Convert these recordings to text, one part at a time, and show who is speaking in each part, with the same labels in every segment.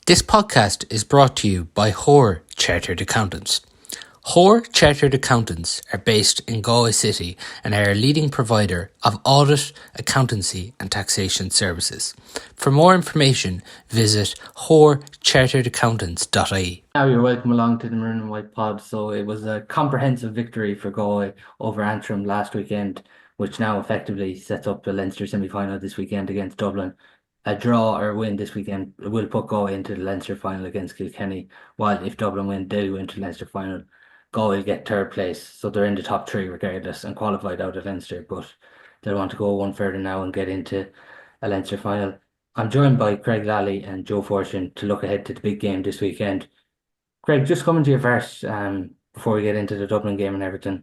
Speaker 1: This podcast is brought to you by HORE Chartered Accountants. HORE Chartered Accountants are based in Galway City and are a leading provider of audit, accountancy and taxation services. For more information, visit horecharteredaccountants.ie.
Speaker 2: Now you're welcome along to the Maroon and White pod. So it was a comprehensive victory for Galway over Antrim last weekend, which now effectively sets up the Leinster semi-final this weekend against Dublin. A draw or a win this weekend will put Galway into the Leinster final against Kilkenny, while if Dublin win, they'll go into the Leinster final. Galway will get third place, so they're in the top three regardless and qualified out of Leinster, but they'll want to go one further now and get into a Leinster final. I'm joined by Craig Lally and Joe Fortune to look ahead to the big game this weekend. Craig, just coming to you first, before we get into the Dublin game and everything.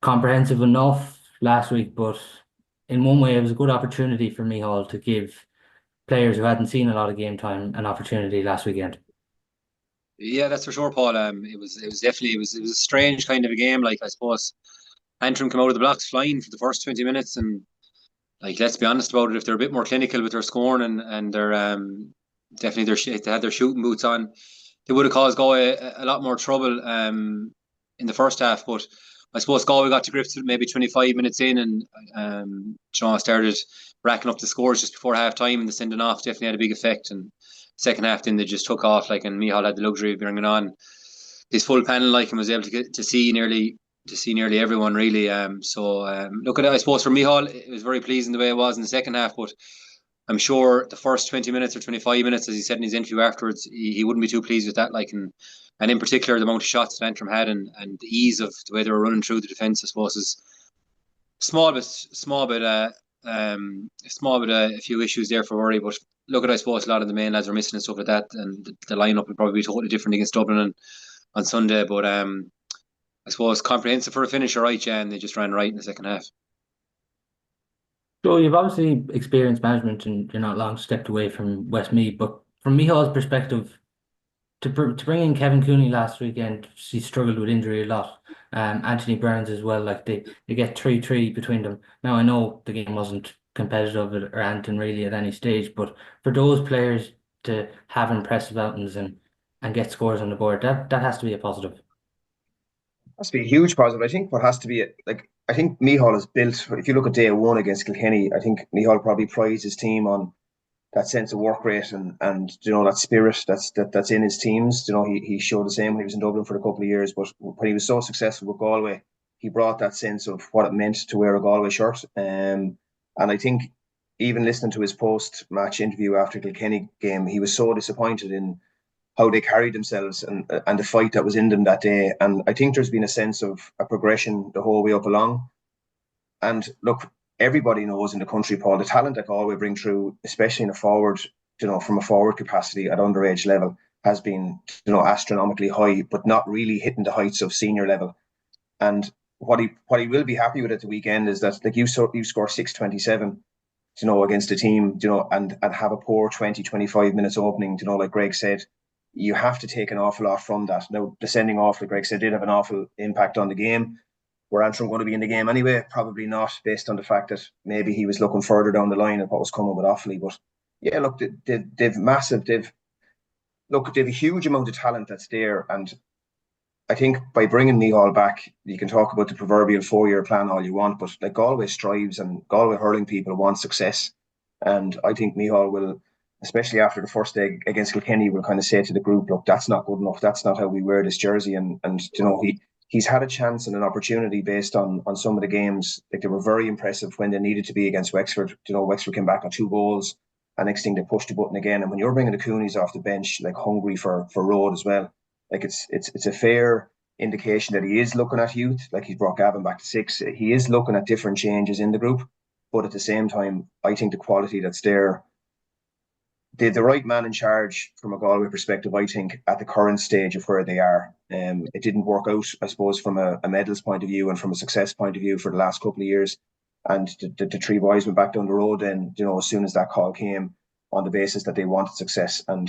Speaker 2: Comprehensive enough last week, but in one way it was a good opportunity for Micheál to give players who hadn't seen a lot of game time an opportunity last weekend.
Speaker 3: Yeah, that's for sure, Paul. It was definitely a strange kind of a game. Like, I suppose Antrim came out of the blocks flying for the first 20 minutes, and like, let's be honest about it, if they're a bit more clinical with their scoring and their definitely they had their shooting boots on, they would have caused Galway a lot more trouble in the first half. But I suppose Galway got to grips with maybe 25 minutes in, and started racking up the scores just before half time, and the sending off definitely had a big effect. And second half, then they just took off, like, and Micheál had the luxury of bringing on his full panel, like, and was able to get to see nearly everyone, really. Look at it, I suppose for Micheál, it was very pleasing the way it was in the second half, but I'm sure the first 20 minutes or 25 minutes, as he said in his interview afterwards, he wouldn't be too pleased with that. Like, and in particular, the amount of shots that Antrim had and the ease of the way they were running through the defence, I suppose, is a few issues there for worry. But look at, I suppose, a lot of the main lads are missing and stuff like that, and the lineup would probably be totally different against Dublin on Sunday. But I suppose comprehensive for a finish, all right, yeah, and they just ran right in the second half.
Speaker 2: So you've obviously experienced management and you're not long stepped away from Westmeath, but from Micheál's perspective, to bring in Kevin Cooney last weekend, he struggled with injury a lot. Anthony Burns as well, like they get 3-3 between them. Now I know the game wasn't competitive or anything really at any stage, but for those players to have impressive outings and get scores on the board, that has to be a positive.
Speaker 4: Has to be a huge positive. I think what has to be I think Micheál is built. If you look at day one against Kilkenny, I think Micheál probably prides his team on that sense of work rate and that spirit that's in his teams. He showed the same when he was in Dublin for a couple of years, but when he was so successful with Galway, he brought that sense of what it meant to wear a Galway shirt. And I think even listening to his post-match interview after Kilkenny game, he was so disappointed in how they carried themselves and the fight that was in them that day. And I think there's been a sense of a progression the whole way up along. And look, everybody knows in the country, Paul, the talent that Galway bring through, especially in a forward, from a forward capacity at underage level, has been, astronomically high, but not really hitting the heights of senior level. And what he will be happy with at the weekend is that, like, you score 627, against a team, and have a poor 20-25 minutes opening, like Greg said. You have to take an awful lot from that. Now, the sending off, like Greg said, did have an awful impact on the game. Were Antrim going to be in the game anyway? Probably not, based on the fact that maybe he was looking further down the line at what was coming with Offaly. But yeah, look, they've a huge amount of talent that's there. And I think by bringing Micheál back, you can talk about the proverbial 4-year plan all you want, but like, Galway strives and Galway hurling people want success. And I think Micheál will, especially after the first day against Kilkenny, will kind of say to the group, look, that's not good enough. That's not how we wear this jersey. And he's had a chance and an opportunity based on some of the games. Like, they were very impressive when they needed to be against Wexford. Wexford came back on 2 goals, and next thing they pushed the button again. And when you're bringing the Coonies off the bench, like, hungry for road as well, like, it's a fair indication that he is looking at youth. Like, he's brought Gavin back to 6. He is looking at different changes in the group, but at the same time, I think the quality that's there, the right man in charge from a Galway perspective, I think, at the current stage of where they are. It didn't work out, I suppose, from a medals point of view and from a success point of view for the last couple of years. And the 3 boys went back down the road then, as soon as that call came, on the basis that they wanted success. And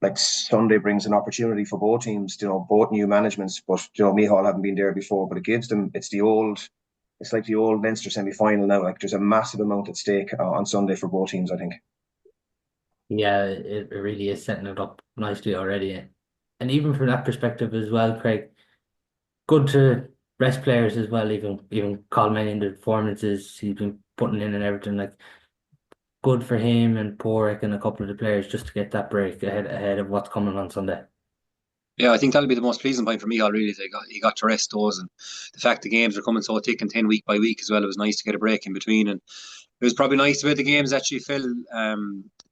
Speaker 4: like, Sunday brings an opportunity for both teams, both new managements. But Micheál haven't been there before, but it gives them, it's like the old Leinster semi-final now. Like, there's a massive amount at stake on Sunday for both teams, I think.
Speaker 2: Yeah, it really is setting it up nicely already. And even from that perspective as well, Craig, good to rest players as well, even Coleman in the performances he's been putting in and everything. Like good for him and Porrick and a couple of the players just to get that break ahead of what's coming on Sunday.
Speaker 3: Yeah, I think that'll be the most pleasing point for me already. Is he got to rest those, and the fact the games are coming so thick and thin week by week as well. It was nice to get a break in between, and it was probably nice the way the games actually fell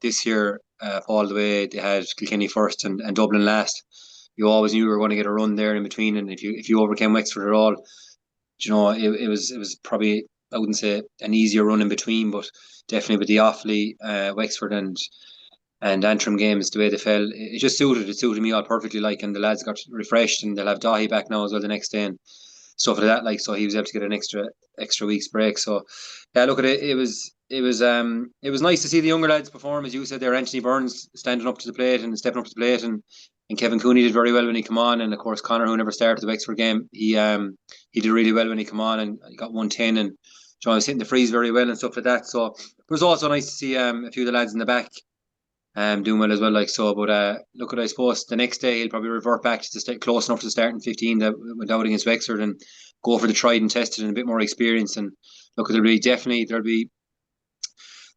Speaker 3: this year. Paul, the way they had Kilkenny first and Dublin last. You always knew you were going to get a run there in between, and if you overcame Wexford at all, it was probably, I wouldn't say an easier run in between, but definitely with the Offaly, Wexford and Antrim games, the way they fell, it just suited me all perfectly. Like, and the lads got refreshed, and they'll have Dahi back now as well the next day and stuff like that. Like, so he was able to get an extra week's break. So yeah, look at it. It was nice to see the younger lads perform, as you said there. Anthony Burns standing up to the plate and stepping up to the plate, and Kevin Cooney did very well when he came on, and of course Connor, who never started the Wexford game, he did really well when he came on, and he got 110, and John was hitting the frees very well and stuff like that. So it was also nice to see a few of the lads in the back doing well as well, like so. But look at, I suppose the next day he'll probably revert back to stay close enough to the starting 15 that went out against Wexford and go for the tried and tested and a bit more experience. And look, there'll be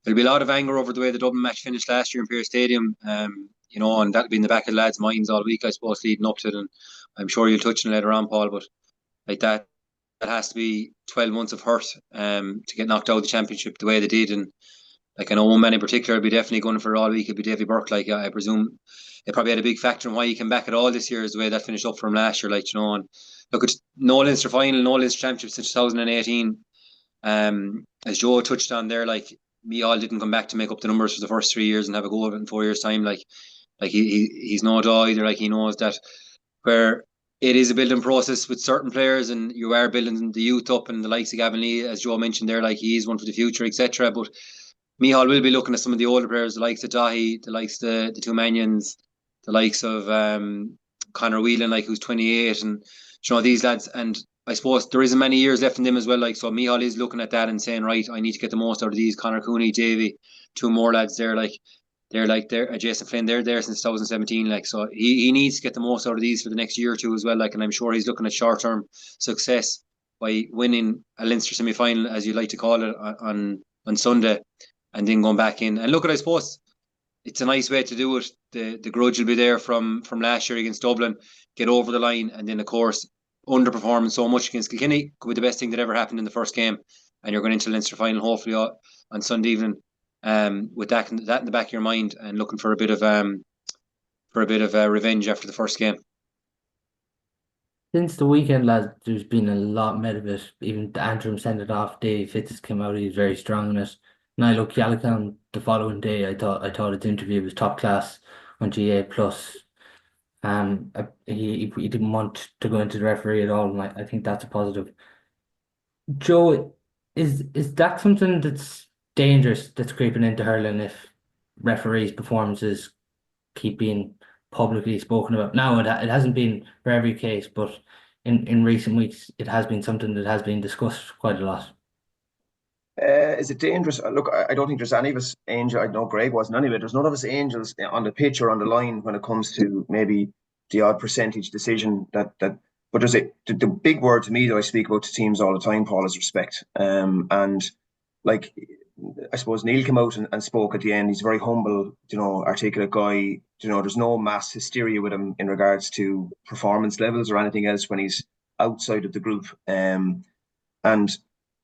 Speaker 3: a lot of anger over the way the Dublin match finished last year in Pearse Stadium. And that'll be in the back of the lads' minds all week, I suppose, leading up to it. And I'm sure you'll touch on it later on, Paul. But like that has to be 12 months of hurt to get knocked out of the championship the way they did. And like, I know one man in particular will be definitely going for it all week. It'll be Davy Burke. Like, I presume it probably had a big factor in why he came back at all this year, is the way that finished up for him last year. Like, and look, it's no Leinster final, no Leinster championship since 2018. As Joe touched on there, like, Miall didn't come back to make up the numbers for the first 3 years and have a go of it in 4 years' time. Like he's no duh either. Like, he knows that where it is a building process with certain players, and you are building the youth up, and the likes of Gavin Lee, as Joe mentioned there, like, he is one for the future, etc. But Mihal will be looking at some of the older players, the likes of Dahi, the likes of the two Manions, the likes of Connor Whelan, like, who's 28, and these lads. And I suppose there isn't many years left in them as well. Like, so Mihal is looking at that and saying, right, I need to get the most out of these. Connor Cooney, Davy, two more lads there, they're Jason Flynn, they're there since 2017. Like, so he needs to get the most out of these for the next year or two as well. Like, and I'm sure he's looking at short term success by winning a Leinster semi final, as you like to call it, on Sunday, and then going back in. And look at, I suppose it's a nice way to do it. The grudge will be there from last year against Dublin, get over the line, and then of course underperforming so much against Kilkenny could be the best thing that ever happened in the first game. And you're going into the Leinster final hopefully on Sunday evening, with that in the back of your mind, and looking for a bit of revenge after the first game.
Speaker 2: Since the weekend, lads, there's been a lot made of it. Even the Antrim sent it off. Dave Fitz came out. He was very strong in it. Niall O'Callaghan the following day, I thought his interview was top class on GA plus. He didn't want to go into the referee at all, and I think that's a positive. Joe, is that something that's dangerous that's creeping into hurling if referees' performances keep being publicly spoken about? Now, it hasn't been for every case, but in recent weeks, it has been something that has been discussed quite a lot.
Speaker 4: Is it dangerous? Look, I don't think there's any of us angels. I know Greg wasn't anyway. There's none of us angels on the pitch or on the line when it comes to maybe the odd percentage decision that. But the big word to me that I speak about to teams all the time, Paul, is respect. And like, I suppose Neil came out and spoke at the end. He's a very humble, articulate guy. There's no mass hysteria with him in regards to performance levels or anything else when he's outside of the group. And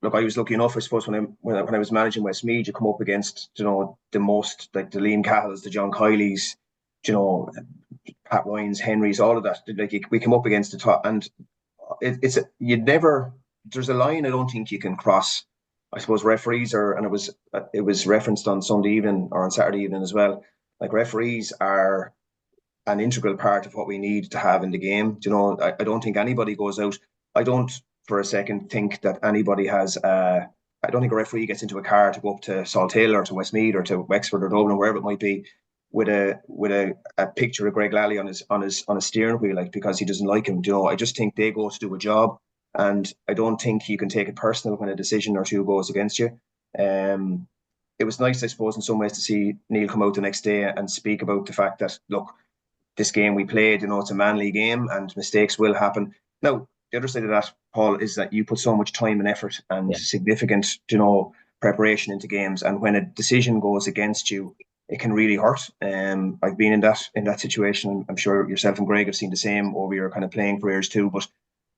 Speaker 4: look, I was lucky enough, I suppose, when I was managing Westmeath, you come up against, the most, like the Liam Cahills, the John Kileys, Pat Ryan's, Henry's, all of that. Like, we come up against the top, and there's a line I don't think you can cross. I suppose referees and it was referenced on Sunday evening or on Saturday evening as well. Like, referees are an integral part of what we need to have in the game. I don't think anybody goes out. I don't for a second think that anybody has. I don't think a referee gets into a car to go up to Salthill or to Westmeath or to Wexford or Dublin, wherever it might be, with a picture of Greg Lally on his steering wheel, like, because he doesn't like him. I just think they go to do a job, and I don't think you can take it personal when a decision or two goes against you. it was nice, I suppose, in some ways to see Neil come out the next day and speak about the fact that, look, this game we played, it's a manly game and mistakes will happen. Now, the other side of that, Paul, is that you put so much time and effort and
Speaker 2: Yeah.
Speaker 4: significant, preparation into games, and when a decision goes against you, it can really hurt. I've been in that situation. I'm sure yourself and Greg have seen the same over your kind of playing careers too. But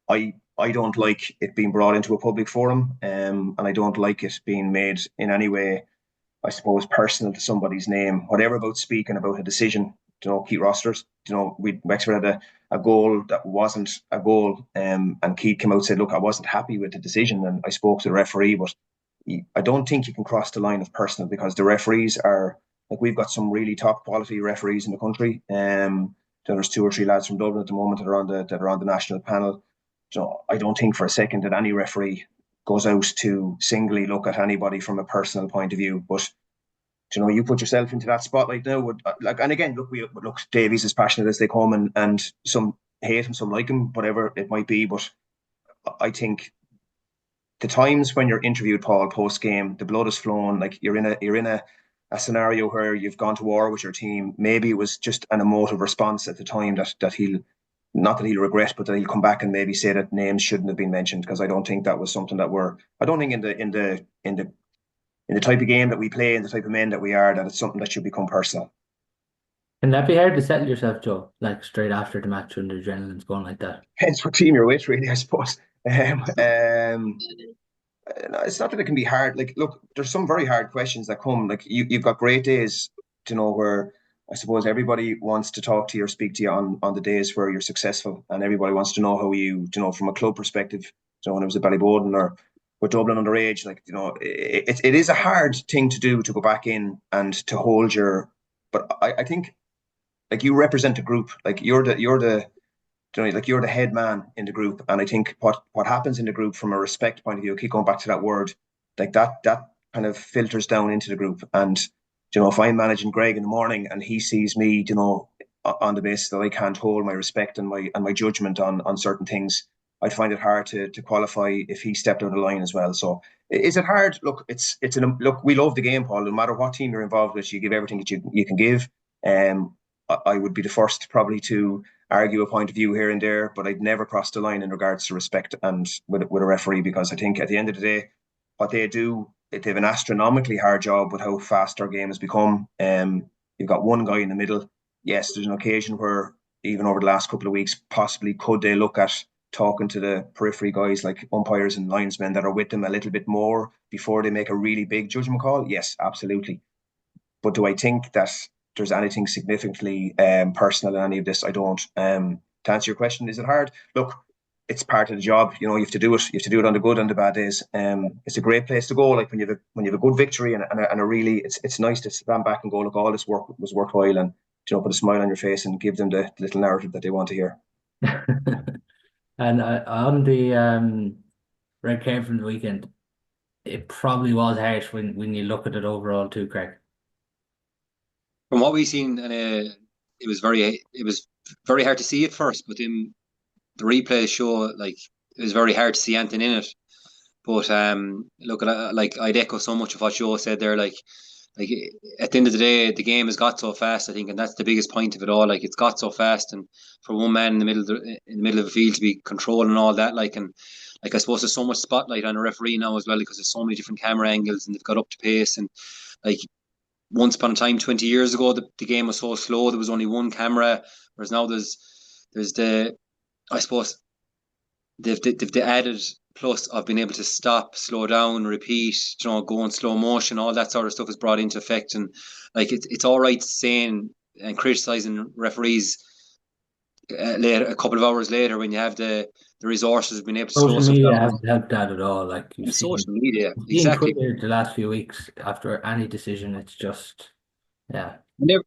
Speaker 4: I don't like it being brought into a public forum, and I don't like it being made in any way, I suppose, personal to somebody's name. Whatever about speaking about a decision, Keith Rosters, Wexford had a goal that wasn't a goal, and Keith came out and said, look, I wasn't happy with the decision, and I spoke to the referee, but I don't think you can cross the line of personal, because the referees are, like, we've got some really top quality referees in the country. There's 2 or 3 lads from Dublin at the moment that are on the national panel. I don't think for a second that any referee goes out to singly look at anybody from a personal point of view. But you put yourself into that spotlight now. And again, look, Davies as passionate as they come, and some hate him, some like him, whatever it might be. But I think the times when you're interviewed, Paul, post game, the blood is flowing. Like, you're in a scenario where you've gone to war with your team. Maybe it was just an emotive response at the time that he'll, not that he'll regret, but that he'll come back and maybe say that names shouldn't have been mentioned, because I don't think that was something I don't think in the type of game that we play and the type of men that we are, that it's something that should become personal.
Speaker 2: Can that be hard to settle yourself, Joe? Like, straight after the match when the adrenaline's going like that?
Speaker 4: Hence what team you're with, really, I suppose. It's not that it can be hard. Like, look, there's some very hard questions that come. Like, you've got great days, where I suppose everybody wants to talk to you or speak to you on the days where you're successful, and everybody wants to know how from a club perspective, when it was at Ballyboden or with Dublin underage, like, it is a hard thing to do, to go back in and to hold your. But I think, like, you represent a group. Like, you're the like, you're the head man in the group, and I think what happens in the group from a respect point of view, I keep going back to that word, like, that kind of filters down into the group. And if I'm managing Greg in the morning and he sees me, on the basis that I can't hold my respect and my judgment on certain things, I'd find it hard to qualify if he stepped out of the line as well. So, is it hard? Look, look, we love the game, Paul. No matter what team you're involved with, you give everything that you can give. I would be the first probably to argue a point of view here and there, but I'd never cross the line in regards to respect and with a referee, because I think at the end of the day, what they do, they have an astronomically hard job with how fast our game has become. You've got one guy in the middle. Yes, there's an occasion where, even over the last couple of weeks, possibly could they look at talking to the periphery guys like umpires and linesmen that are with them a little bit more before they make a really big judgment call? Yes, absolutely. But do I think that there's anything significantly personal in any of this? I don't. To answer your question, is it hard? Look, it's part of the job. You have to do it. You have to do it on the good and the bad days. It's a great place to go. Like, when you have a good victory and a really, it's nice to stand back and go, look, all this work was worthwhile, and put a smile on your face and give them the little narrative that they want to hear.
Speaker 2: And on the red card from the weekend, it probably was harsh when you look at it overall too, Craig.
Speaker 3: From what we've seen, and it was very hard to see at first, but then the replays show, like, it was very hard to see anything in it. But look, like, I'd echo so much of what Joe said there. Like, at the end of the day, the game has got so fast, I think, and that's the biggest point of it all. Like, it's got so fast, and for one man in the middle of the field to be controlling all that, like, and like, I suppose there's so much spotlight on a referee now as well, because there's so many different camera angles, and they've got up to pace. And, like, once upon a time, 20 years ago, the game was so slow, there was only one camera, whereas now there's the, I suppose, they've the added plus of being able to stop, slow down, repeat, go in slow motion. All that sort of stuff is brought into effect. And, like, it's all right saying and criticizing referees later, a couple of hours later, when you have the resources of being able to slow
Speaker 2: Social
Speaker 3: stuff
Speaker 2: media
Speaker 3: down.
Speaker 2: hasn't helped that at all. Like,
Speaker 3: And social media,
Speaker 2: seen
Speaker 3: exactly.
Speaker 2: Twitter the last few weeks after any decision, it's just, yeah.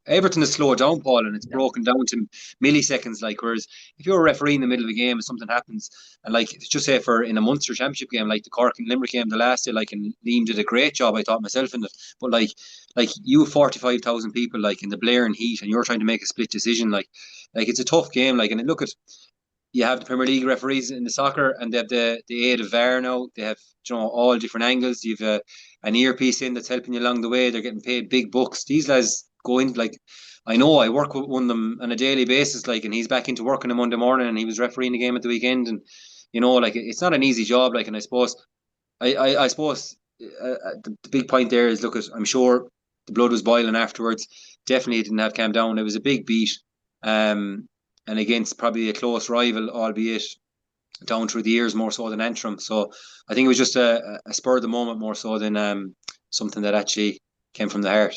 Speaker 3: Everything is slowed down, Paul, and it's broken down to milliseconds. Like, whereas if you're a referee in the middle of a game and something happens, and, like, just say for in a Munster Championship game, like the Cork and Limerick game the last day, like, and Liam did a great job, I thought myself in it. But like you 45,000 people, like, in the blaring heat, and you're trying to make a split decision, like it's a tough game. Like, and look at, you have the Premier League referees in the soccer, and they have the aid of VAR now. They have all different angles. You've and an earpiece in that's helping you along the way. They're getting paid big bucks. These lads go in, like, I know I work with one of them on a daily basis, like, and he's back into work on a Monday morning, and he was refereeing the game at the weekend, and like, it's not an easy job, like, and I suppose I suppose the big point there is, look, I'm sure the blood was boiling afterwards. Definitely didn't have calmed down. It was a big beat, and against probably a close rival, albeit down through the years more so than Antrim. So I think it was just a spur of the moment more so than something that actually came from the heart.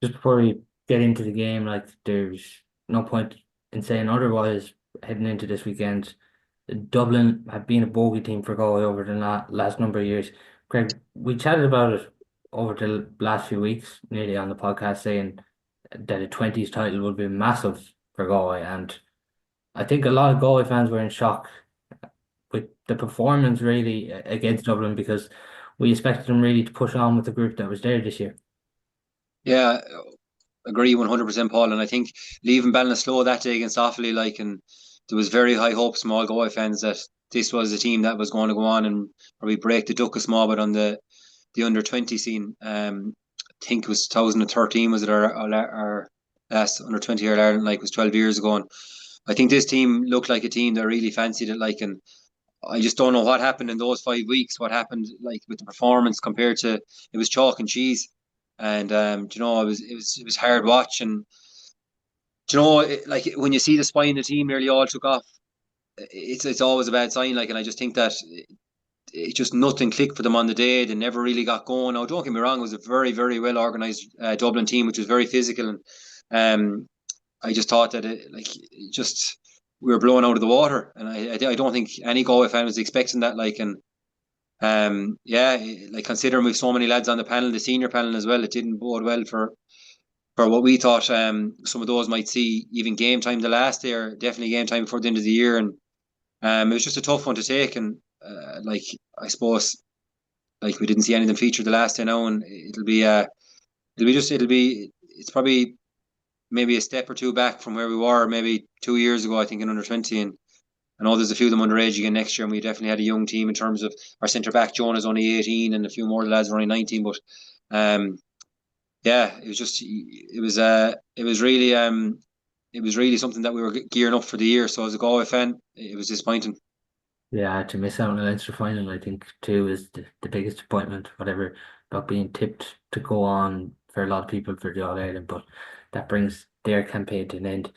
Speaker 2: Just before we get into the game, like, there's no point in saying otherwise heading into this weekend. Dublin have been a bogey team for Galway over the last number of years. Craig, we chatted about it over the last few weeks, nearly on the podcast, saying that a 20s title would be massive for Galway. And I think a lot of Galway fans were in shock with the performance really against Dublin, because we expected them really to push on with the group that was there this year.
Speaker 3: Yeah, agree 100%, Paul. And I think leaving Ballinasloe that day against Offaly, like, and there was very high hopes from all Galway fans that this was a team that was going to go on and probably break the duck a small bit on the under-20 scene. I think it was 2013, was it our last under-20 here in Ireland, like, was 12 years ago. And I think this team looked like a team that really fancied it, like, and I just don't know what happened in those 5 weeks. What happened, like, with the performance compared to, it was chalk and cheese, and it was hard watch. And like, when you see the spine of the team nearly all took off, it's always a bad sign. Like, and I just think that it just nothing clicked for them on the day. They never really got going. Now, don't get me wrong; it was a very, very well organised Dublin team, which was very physical. And I just thought that we were blown out of the water, and I don't think any Galway fan was expecting that. Like, and yeah, like, considering we've so many lads on the panel, the senior panel as well, it didn't bode well for what we thought. Some of those might see even game time the last day, or definitely game time before the end of the year, and it was just a tough one to take. And like, I suppose, like, we didn't see any of them feature the last day now, and it's probably maybe a step or two back from where we were maybe 2 years ago, I think, in under-20. And I know there's a few of them underage again next year, and we definitely had a young team in terms of our centre back. Jonah's only 18, and a few more of the lads are only 19. But yeah, it was really something that we were gearing up for the year. So as a Galway fan, it was disappointing.
Speaker 2: Yeah, to miss out on the Leinster final, I think, too, is the biggest disappointment, whatever, about being tipped to go on for a lot of people for the All Ireland, but that brings their campaign to an end.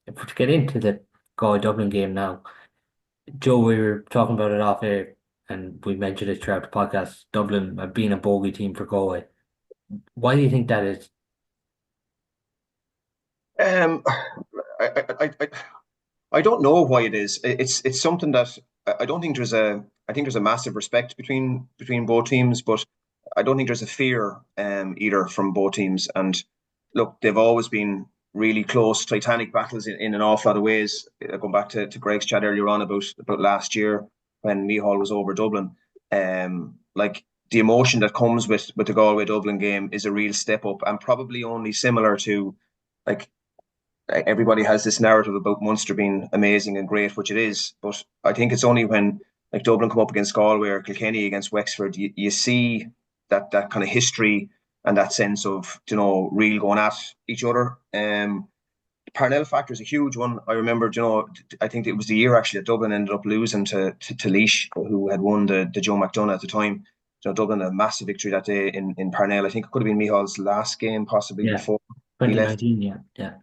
Speaker 2: If we get into the Galway Dublin game now, Joe, we were talking about it off air, and we mentioned it throughout the podcast. Dublin have been a bogey team for Galway. Why do you think that is?
Speaker 4: Um, I don't know why it is. It's something that I don't think there's a. I think there's a massive respect between both teams, but I don't think there's a fear either from both teams. And look, they've always been really close, titanic battles in an awful lot of ways. Going back to Greg's chat earlier on about last year when Micheál was over Dublin, like, the emotion that comes with the Galway Dublin game is a real step up, and probably only similar to, like, everybody has this narrative about Munster being amazing and great, which it is. But I think it's only when, like, Dublin come up against Galway or Kilkenny against Wexford, you see that kind of history and that sense of, real going at each other. Parnell factor is a huge one. I remember, I think it was the year actually that Dublin ended up losing to Laois, who had won the Joe McDonagh at the time. Dublin had a massive victory that day in Parnell. I think it could have been Micheál's last game, possibly,
Speaker 2: Yeah,
Speaker 4: before he left.
Speaker 2: 2019, yeah.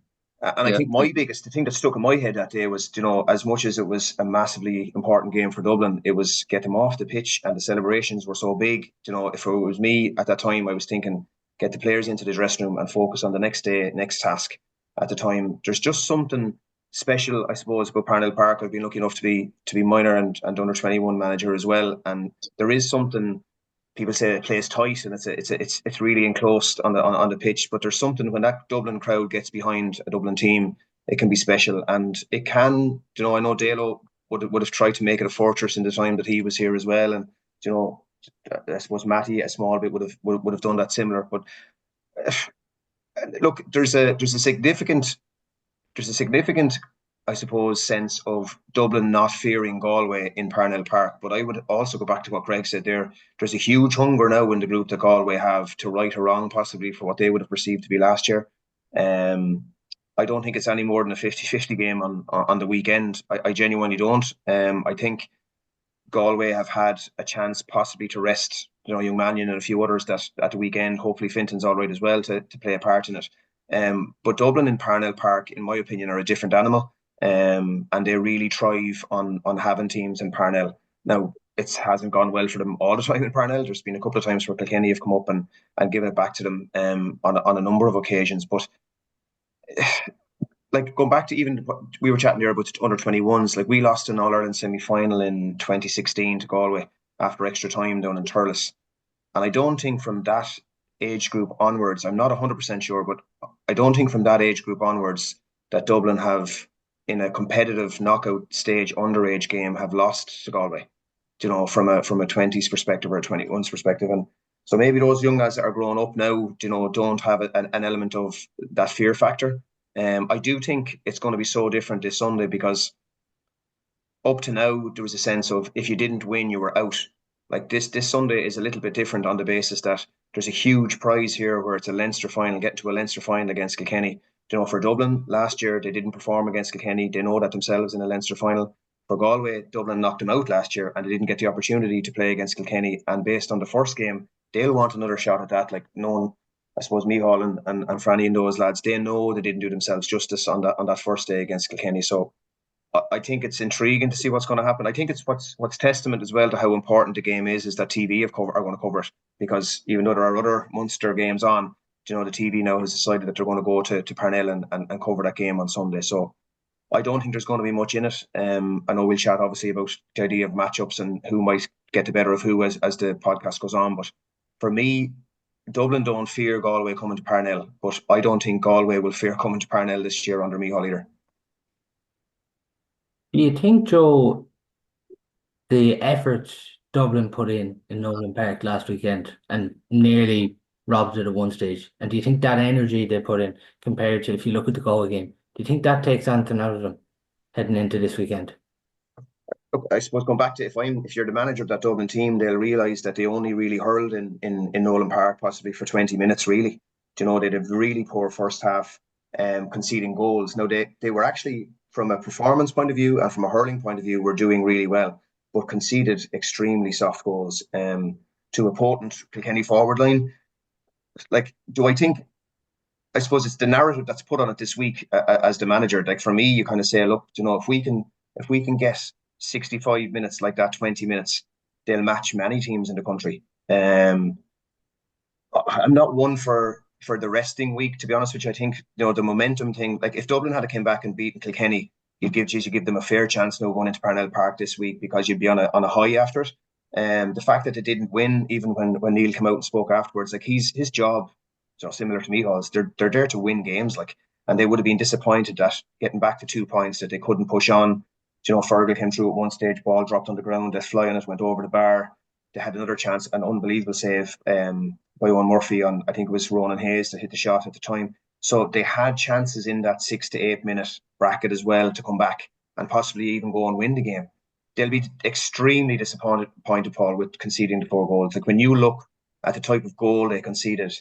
Speaker 4: And I think the thing that stuck in my head that day was, as much as it was a massively important game for Dublin, it was get them off the pitch, and the celebrations were so big. If it was me at that time, I was thinking, get the players into the dressing room and focus on the next day, next task. At the time, there's just something special, I suppose, about Parnell Park. I've been lucky enough to be minor and under 21 manager as well, and there is something. People say it plays tight and it's really enclosed on the pitch, but there's something when that Dublin crowd gets behind a Dublin team, it can be special, and it can. I know Dalo would have tried to make it a fortress in the time that he was here as well, and I suppose Matty a small bit would have done that similar. But look, there's a significant I suppose, sense of Dublin not fearing Galway in Parnell Park. But I would also go back to what Greg said there. There's a huge hunger now in the group that Galway have to right or wrong, possibly, for what they would have perceived to be last year. I don't think it's any more than a 50-50 game on the weekend. I genuinely don't. I think Galway have had a chance possibly to rest, young Mannion and a few others that at the weekend. Hopefully Finton's all right as well to play a part in it. But Dublin and Parnell Park, in my opinion, are a different animal. And they really thrive on having teams in Parnell. Now, it hasn't gone well for them all the time in Parnell. There's been a couple of times where Kilkenny have come up and given it back to them on a number of occasions. But like going back to even we were chatting there about under 21s, like we lost an All Ireland semi final in 2016 to Galway after extra time down in Thurles. And I don't think from that age group onwards, I'm not 100% sure, but I don't think from that age group onwards that Dublin have, in a competitive knockout stage underage game, have lost to Galway, from a 20s perspective or a 21s perspective. And so maybe those young guys that are growing up now, don't have an element of that fear factor. I do think it's going to be so different this Sunday because up to now, there was a sense of if you didn't win, you were out. Like this Sunday is a little bit different on the basis that there's a huge prize here where it's a Leinster final, getting to a Leinster final against Kilkenny. For Dublin, last year they didn't perform against Kilkenny. They know that themselves in a Leinster final. For Galway, Dublin knocked them out last year and they didn't get the opportunity to play against Kilkenny. And based on the first game, they'll want another shot at that. Like knowing, I suppose, Micheál and Franny and those lads, they know they didn't do themselves justice on that first day against Kilkenny. So I think it's intriguing to see what's going to happen. I think it's what's testament as well to how important the game is that TV are going to cover it, because even though there are other Munster games on, the TV now has decided that they're going to go to Parnell and cover that game on Sunday. So I don't think there's going to be much in it. I know we'll chat obviously about the idea of matchups and who might get the better of who as the podcast goes on. But for me, Dublin don't fear Galway coming to Parnell, but I don't think Galway will fear coming to Parnell this year under Micheál either.
Speaker 2: Do you think, Joe, the effort Dublin put in Nolan Park last weekend and nearly robbed it at one stage, and do you think that energy they put in compared to if you look at the Galway game, do you think that takes anything out of them heading into this weekend?
Speaker 4: Look, I suppose going back to if you're the manager of that Dublin team, they'll realise that they only really hurled in Nolan Park possibly for 20 minutes really. They had a really poor first half, conceding goals. Now they were actually, from a performance point of view and from a hurling point of view, were doing really well, but conceded extremely soft goals to a potent Kilkenny forward line. Like, I suppose it's the narrative that's put on it this week as the manager. Like for me, you kind of say, look, if we can get 65 minutes like that, 20 minutes, they'll match many teams in the country. I'm not one for the resting week, to be honest with you. I think the momentum thing. Like if Dublin had come back and beaten Kilkenny, you'd give them a fair chance now going into Parnell Park this week because you'd be on a high after it. The fact that they didn't win, even when Neil came out and spoke afterwards, like his job, similar to Micheál's, they're there to win games, like, and they would have been disappointed that getting back to 2 points that they couldn't push on. Fergal came through at one stage, ball dropped on the ground, they fly on it, went over the bar. They had another chance, an unbelievable save by Owen Murphy on, I think it was Ronan Hayes that hit the shot at the time. So they had chances in that 6 to 8 minute bracket as well to come back and possibly even go and win the game. They'll be extremely disappointed, Paul, with conceding the 4 goals. Like when you look at the type of goal they conceded,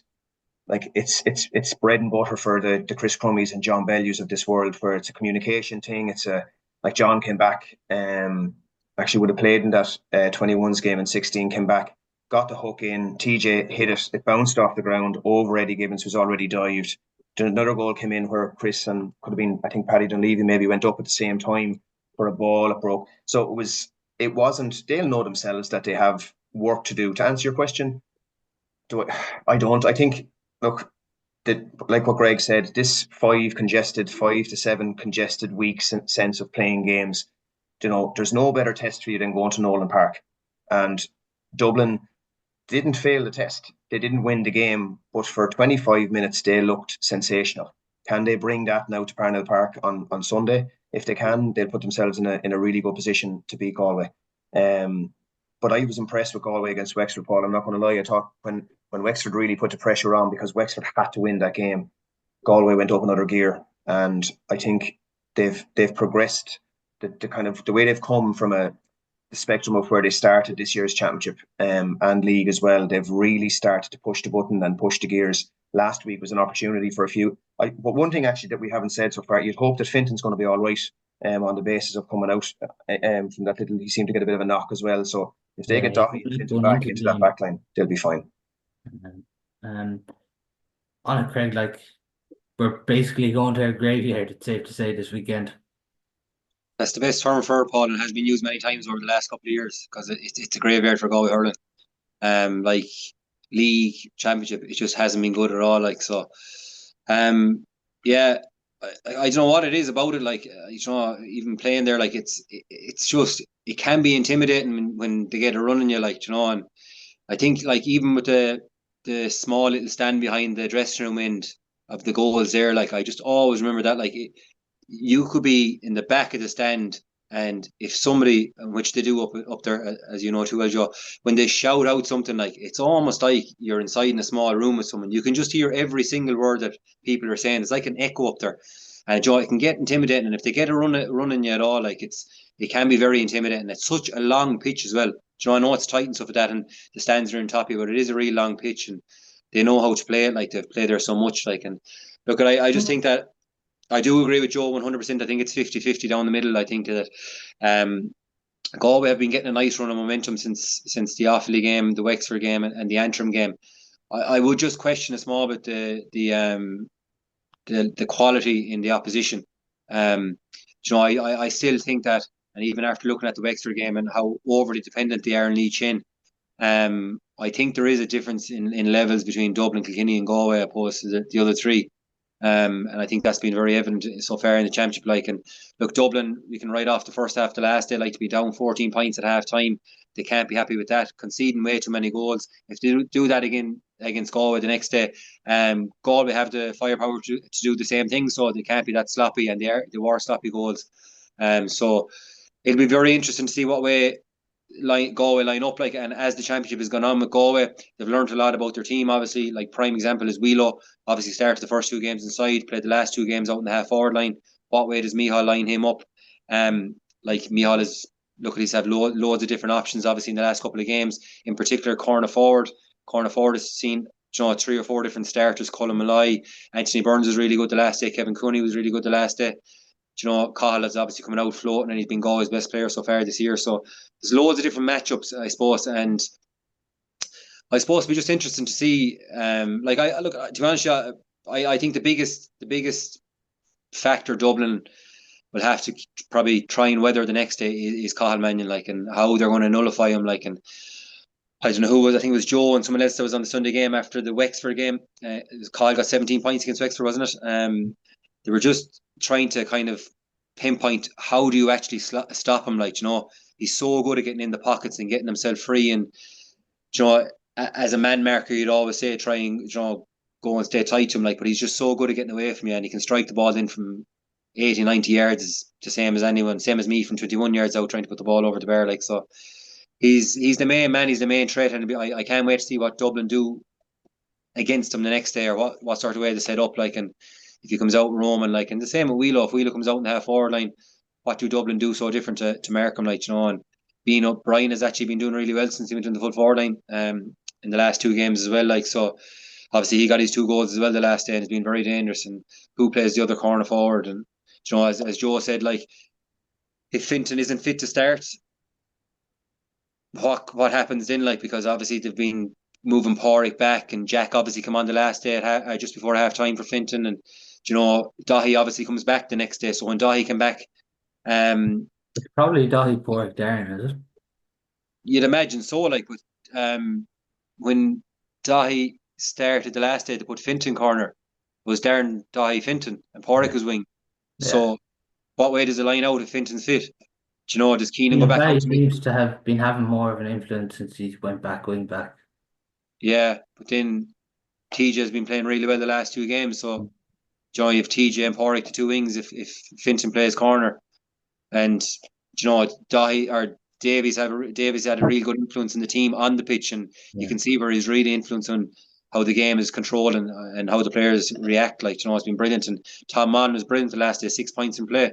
Speaker 4: like it's bread and butter for the Chris Crummies and John Bellews of this world, where it's a communication thing. It's like John came back, actually would have played in that 21s game and 16, came back, got the hook in, TJ hit it bounced off the ground over Eddie Gibbons, who's already dived. Another goal came in where Chris and could have been, I think Paddy Dunleavy maybe went up at the same time for a ball that broke. So it wasn't, they'll know themselves that they have work to do. To answer your question, I don't. I think, look, like what Greg said, this 5 to 7 congested weeks sense of playing games, there's no better test for you than going to Nolan Park. And Dublin didn't fail the test. They didn't win the game, but for 25 minutes they looked sensational. Can they bring that now to Parnell Park on Sunday? If they can, they'll put themselves in a really good position to beat Galway. But I was impressed with Galway against Wexford, Paul. I'm not going to lie. I thought when Wexford really put the pressure on, because Wexford had to win that game, Galway went up another gear. And I think they've progressed. The kind of the way they've come from the spectrum of where they started this year's championship and league as well. They've really started to push the button and push the gears. Last week was an opportunity for a few. But one thing actually that we haven't said so far, you'd hope that Finton's going to be all right on the basis of coming out from that little. He seemed to get a bit of a knock as well. So if they get Duffy and Finton back into that back line, they'll be fine.
Speaker 2: On it, Craig, like we're basically going to a graveyard, it's safe to say, this weekend.
Speaker 3: That's the best term for it, Paul, and has been used many times over the last couple of years because it's a graveyard for Galway hurling. Like league, championship, it just hasn't been good at all. Like so, yeah, I don't know what it is about it. Like you know, even playing there, like it's just it can be intimidating when they get a run on you, like you know. And I think like even with the small little stand behind the dressing room end of the goals there, like I just always remember that, like you could be in the back of the stand, and if somebody, which they do up there, as you know too well, Joe, when they shout out something, like it's almost like you're inside in a small room with someone. You can just hear every single word that people are saying. It's like an echo up there, and Joe, it can get intimidating. And if they get a running you at all, like it can be very intimidating. It's such a long pitch as well. Joe, I know it's tight and stuff like that, and the stands are in top of you, but it is a really long pitch, and they know how to play it. Like they've played there so much. Like, and look, I just think that. I do agree with Joe 100%. I think it's 50-50 down the middle. I think that Galway have been getting a nice run of momentum since the Offaly game, the Wexford game, and the Antrim game. I would just question a small bit the quality in the opposition. You know, I still think that, and even after looking at the Wexford game and how overly dependent they are on Lee Chin, I think there is a difference in levels between Dublin, Kilkenny, and Galway opposed to the other three. And I think that's been very evident so far in the championship. Like, and look, Dublin, we can write off the first half to last. They like to be down 14 points at half time. They can't be happy with that, conceding way too many goals. If they do that again against Galway the next day, Galway have the firepower to do the same thing, so they can't be that sloppy, and they were sloppy goals. So it'll be very interesting to see what way Galway line up, like, and as the championship has gone on with Galway, they've learned a lot about their team. Obviously, like prime example is Wheelo. Obviously started the first two games inside, played the last two games out in the half forward line. What way does Micheál line him up? Like Micheál is he's had loads of different options. Obviously in the last couple of games, in particular corner forward has seen 3 or 4 different starters. Colin Malloy, Anthony Burns was really good the last day. Kevin Cooney was really good the last day. Cahill is obviously coming out floating, and he's been Galway's best player so far this year. So there's loads of different matchups, I suppose, and I suppose it'll be just interesting to see. Like I look, to be honest, I think the biggest factor Dublin will have to probably try and weather the next day is Cahill Mannion, like, and how they're going to nullify him, like, and I don't know who was. I think it was Joe and someone else that was on the Sunday game after the Wexford game. Cahill got 17 points against Wexford, wasn't it? They were just trying to kind of pinpoint how do you actually stop him. Like, he's so good at getting in the pockets and getting himself free. And, as a man marker, you'd always say try and, go and stay tight to him. Like, but he's just so good at getting away from you, and he can strike the ball in from 80, 90 yards, is the same as anyone, same as me from 21 yards out trying to put the ball over the bar. Like, so he's the main man, he's the main threat, and I can't wait to see what Dublin do against him the next day, or what sort of way they set up. Like, and if he comes out Roman, like, and the same with Wheelo. If Wheelo comes out in the half forward line, what do Dublin do so different to Markham? Like, and being up, Brian has actually been doing really well since he went in the full forward line in the last 2 games as well. Like, so obviously he got his 2 goals as well the last day, and has been very dangerous. And who plays the other corner forward? And as Joe said, like, if Finton isn't fit to start, what happens then? Like, because obviously they've been moving Pádraig back, and Jack obviously come on the last day just before half time for Finton, and Dahi obviously comes back the next day. So when Dahi came back,
Speaker 2: it's probably Dahi Pádraig Darren, is it?
Speaker 3: You'd imagine so. Like, with when Dahi started the last day to put Finton corner, it was Darren Dahi Finton and Pádraig was wing. Yeah. So what way does it line out if Finton's fit? Does Keenan go back out?
Speaker 2: He seems to have been having more of an influence since he went back wing back.
Speaker 3: Yeah, but then TJ has been playing really well the last 2 games. So, you have TJ and Pádraig the 2 wings if Finton plays corner. And, Dahi or Davies had a really good influence in the team on the pitch. And you can see where he's really influencing how the game is controlled and how the players react. Like, it's been brilliant. And Tom Mann was brilliant the last day, 6 points in play.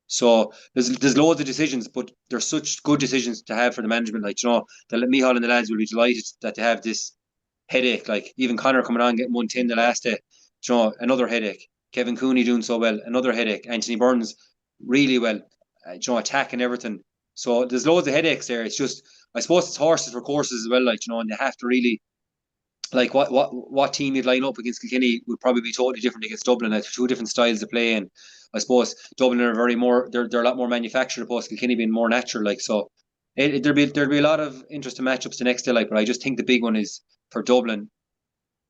Speaker 3: So there's loads of decisions, but there's such good decisions to have for the management. Like, the Micheál and the lads will be delighted that they have this headache. Like, even Connor coming on getting 110 the last day, another headache. Kevin Cooney doing so well, another headache. Anthony Burns really well, attacking everything. So there's loads of headaches there. It's just, I suppose it's horses for courses as well. Like, and they have to really, like, what team you'd line up against Kilkenny would probably be totally different against Dublin. Like, two different styles to play, and I suppose Dublin are they're a lot more manufactured, opposed to Kilkenny being more natural. Like, so there'll be a lot of interesting matchups the next day. Like, but I just think the big one is for Dublin,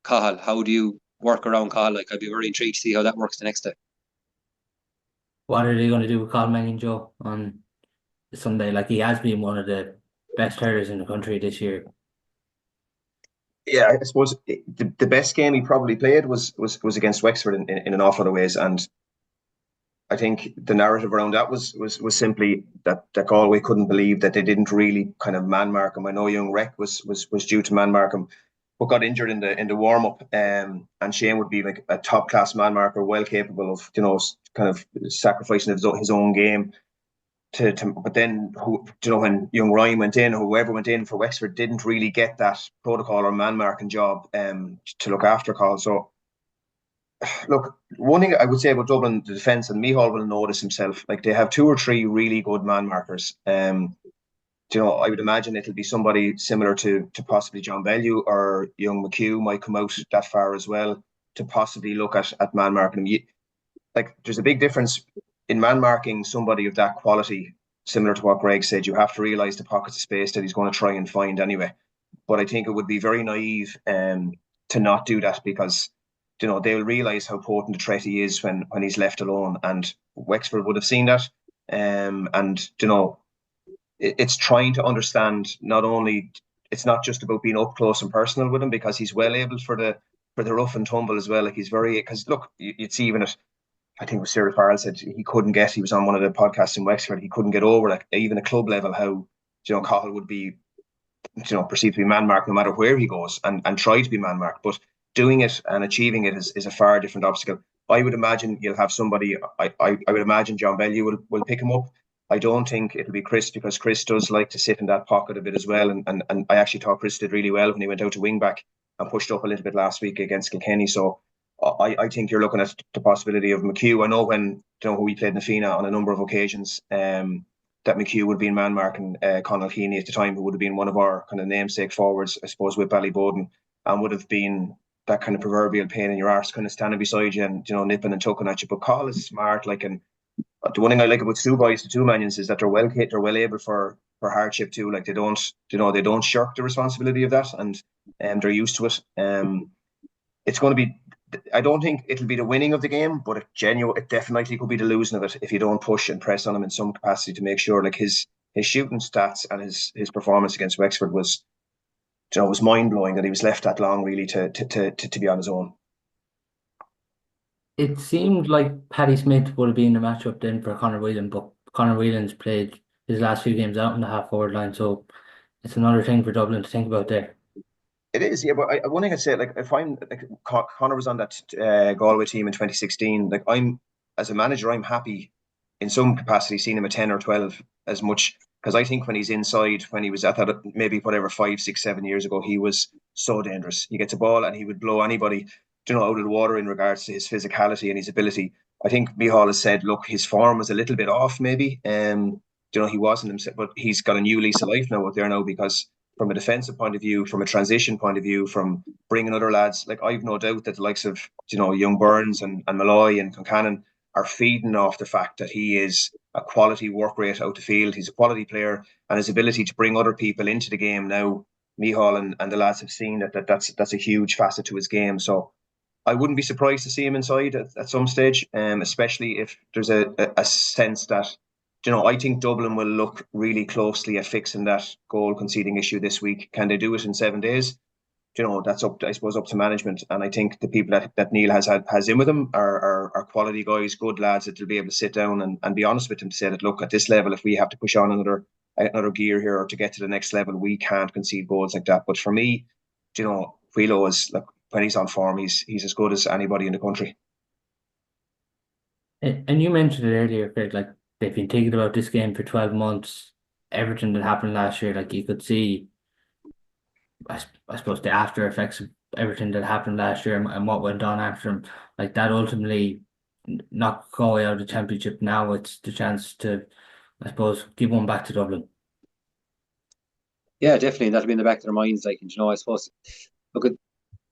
Speaker 3: Cahill. How do you work around Cahill? Like, I'd be very intrigued to see how that works the next day.
Speaker 2: What are they going to do with Colin Mangan, Joe, on Sunday? Like, he has been one of the best hurlers in the country this year.
Speaker 4: Yeah, I suppose the best game he probably played was against Wexford in an awful lot of ways, and I think the narrative around that was simply that Galway couldn't believe that they didn't really kind of man mark him. I know young Rec was due to man mark him, but got injured in the warm up. And Shane would be like a top class man marker, well capable of kind of sacrificing his own game but then when young Ryan went in, or whoever went in for Wexford, didn't really get that protocol or man marking job to look after Carl. So look, one thing I would say about Dublin, the defence, and Micheál will notice himself, like, they have two or three really good man markers. I would imagine it'll be somebody similar to possibly John Bellew, or young McHugh might come out that far as well to possibly look at man marking him. Like, there's a big difference in man marking somebody of that quality. Similar to what Greg said, you have to realise the pockets of space that he's going to try and find anyway. But I think it would be very naive to not do that, because they'll realise how potent a threat he is when he's left alone, and Wexford would have seen that. It's trying to understand, not only, it's not just about being up close and personal with him, because he's well able for the rough and tumble as well. Like, he's very, because look, you'd see even at, I think it was Cyril Farrell said he was on one of the podcasts in Wexford, he couldn't get over, like, even at club level, how Cahill would be perceived to be man marked no matter where he goes, and try to be man marked, but doing it and achieving it is a far different obstacle. I would imagine you'll have somebody. I would imagine John Bellew will pick him up. I don't think it'll be Chris, because Chris does like to sit in that pocket a bit as well, and I actually thought Chris did really well when he went out to wing back and pushed up a little bit last week against Kilkenny. So I think you're looking at the possibility of McHugh. I know when who we played in the Fina on a number of occasions, that McHugh would be in man marking Conall Keaney at the time, who would have been one of our kind of namesake forwards, I suppose, with Ballyboden, and would have been that kind of proverbial pain in your arse, kind of standing beside you and nipping and tucking at you. But Cahill is smart, like, and the one thing I like about the two Manions, is that they're well able for hardship too. Like, they don't shirk the responsibility of that, and they're used to it. It's going to be, I don't think it'll be the winning of the game, but it definitely could be the losing of it if you don't push and press on him in some capacity to make sure, like, his shooting stats and his performance against Wexford was mind blowing, that he was left that long really to be on his own.
Speaker 2: It seemed like Paddy Smith would have been the matchup then for Conor Whelan, but Conor Whelan's played his last few games out in the half forward line, so it's another thing for Dublin to think about there.
Speaker 4: It is, yeah. But one thing I'd say, like, if I'm like, Conor was on that Galway team in 2016. Like, as a manager, I'm happy in some capacity seeing him at 10 or 12 as much, because I think when he's inside, when he was at that, maybe whatever 5, 6, 7 years ago, he was so dangerous. He gets a ball and he would blow anybody out of the water in regards to his physicality and his ability. I think Micheál has said, look, his form was a little bit off, maybe. He wasn't himself, but he's got a new lease of life now out there now, because from a defensive point of view, from a transition point of view, from bringing other lads, like, I've no doubt that the likes of young Burns and Malloy and Concannon are feeding off the fact that he is a quality work rate out the field. He's a quality player, and his ability to bring other people into the game now, Micheál and the lads have seen that's a huge facet to his game. So I wouldn't be surprised to see him inside at some stage, especially if there's a sense that, I think Dublin will look really closely at fixing that goal conceding issue this week. Can they do it in 7 days? That's up to management. And I think the people that Neil has in with him are quality guys, good lads that will be able to sit down and be honest with him to say that, look, at this level, if we have to push on another gear here, or to get to the next level, we can't concede goals like that. But for me, Wheelo is, like, when he's on form, he's as good as anybody in the country.
Speaker 2: And you mentioned it earlier, Craig, like, they've been thinking about this game for 12 months. Everything that happened last year, like you could see, I suppose the after effects of everything that happened last year and what went on after them, like that ultimately knocked Galway out of the championship. Now it's the chance to, I suppose, give one back to Dublin.
Speaker 3: Yeah, definitely. That'll be in the back of their minds. Like, and I suppose, look,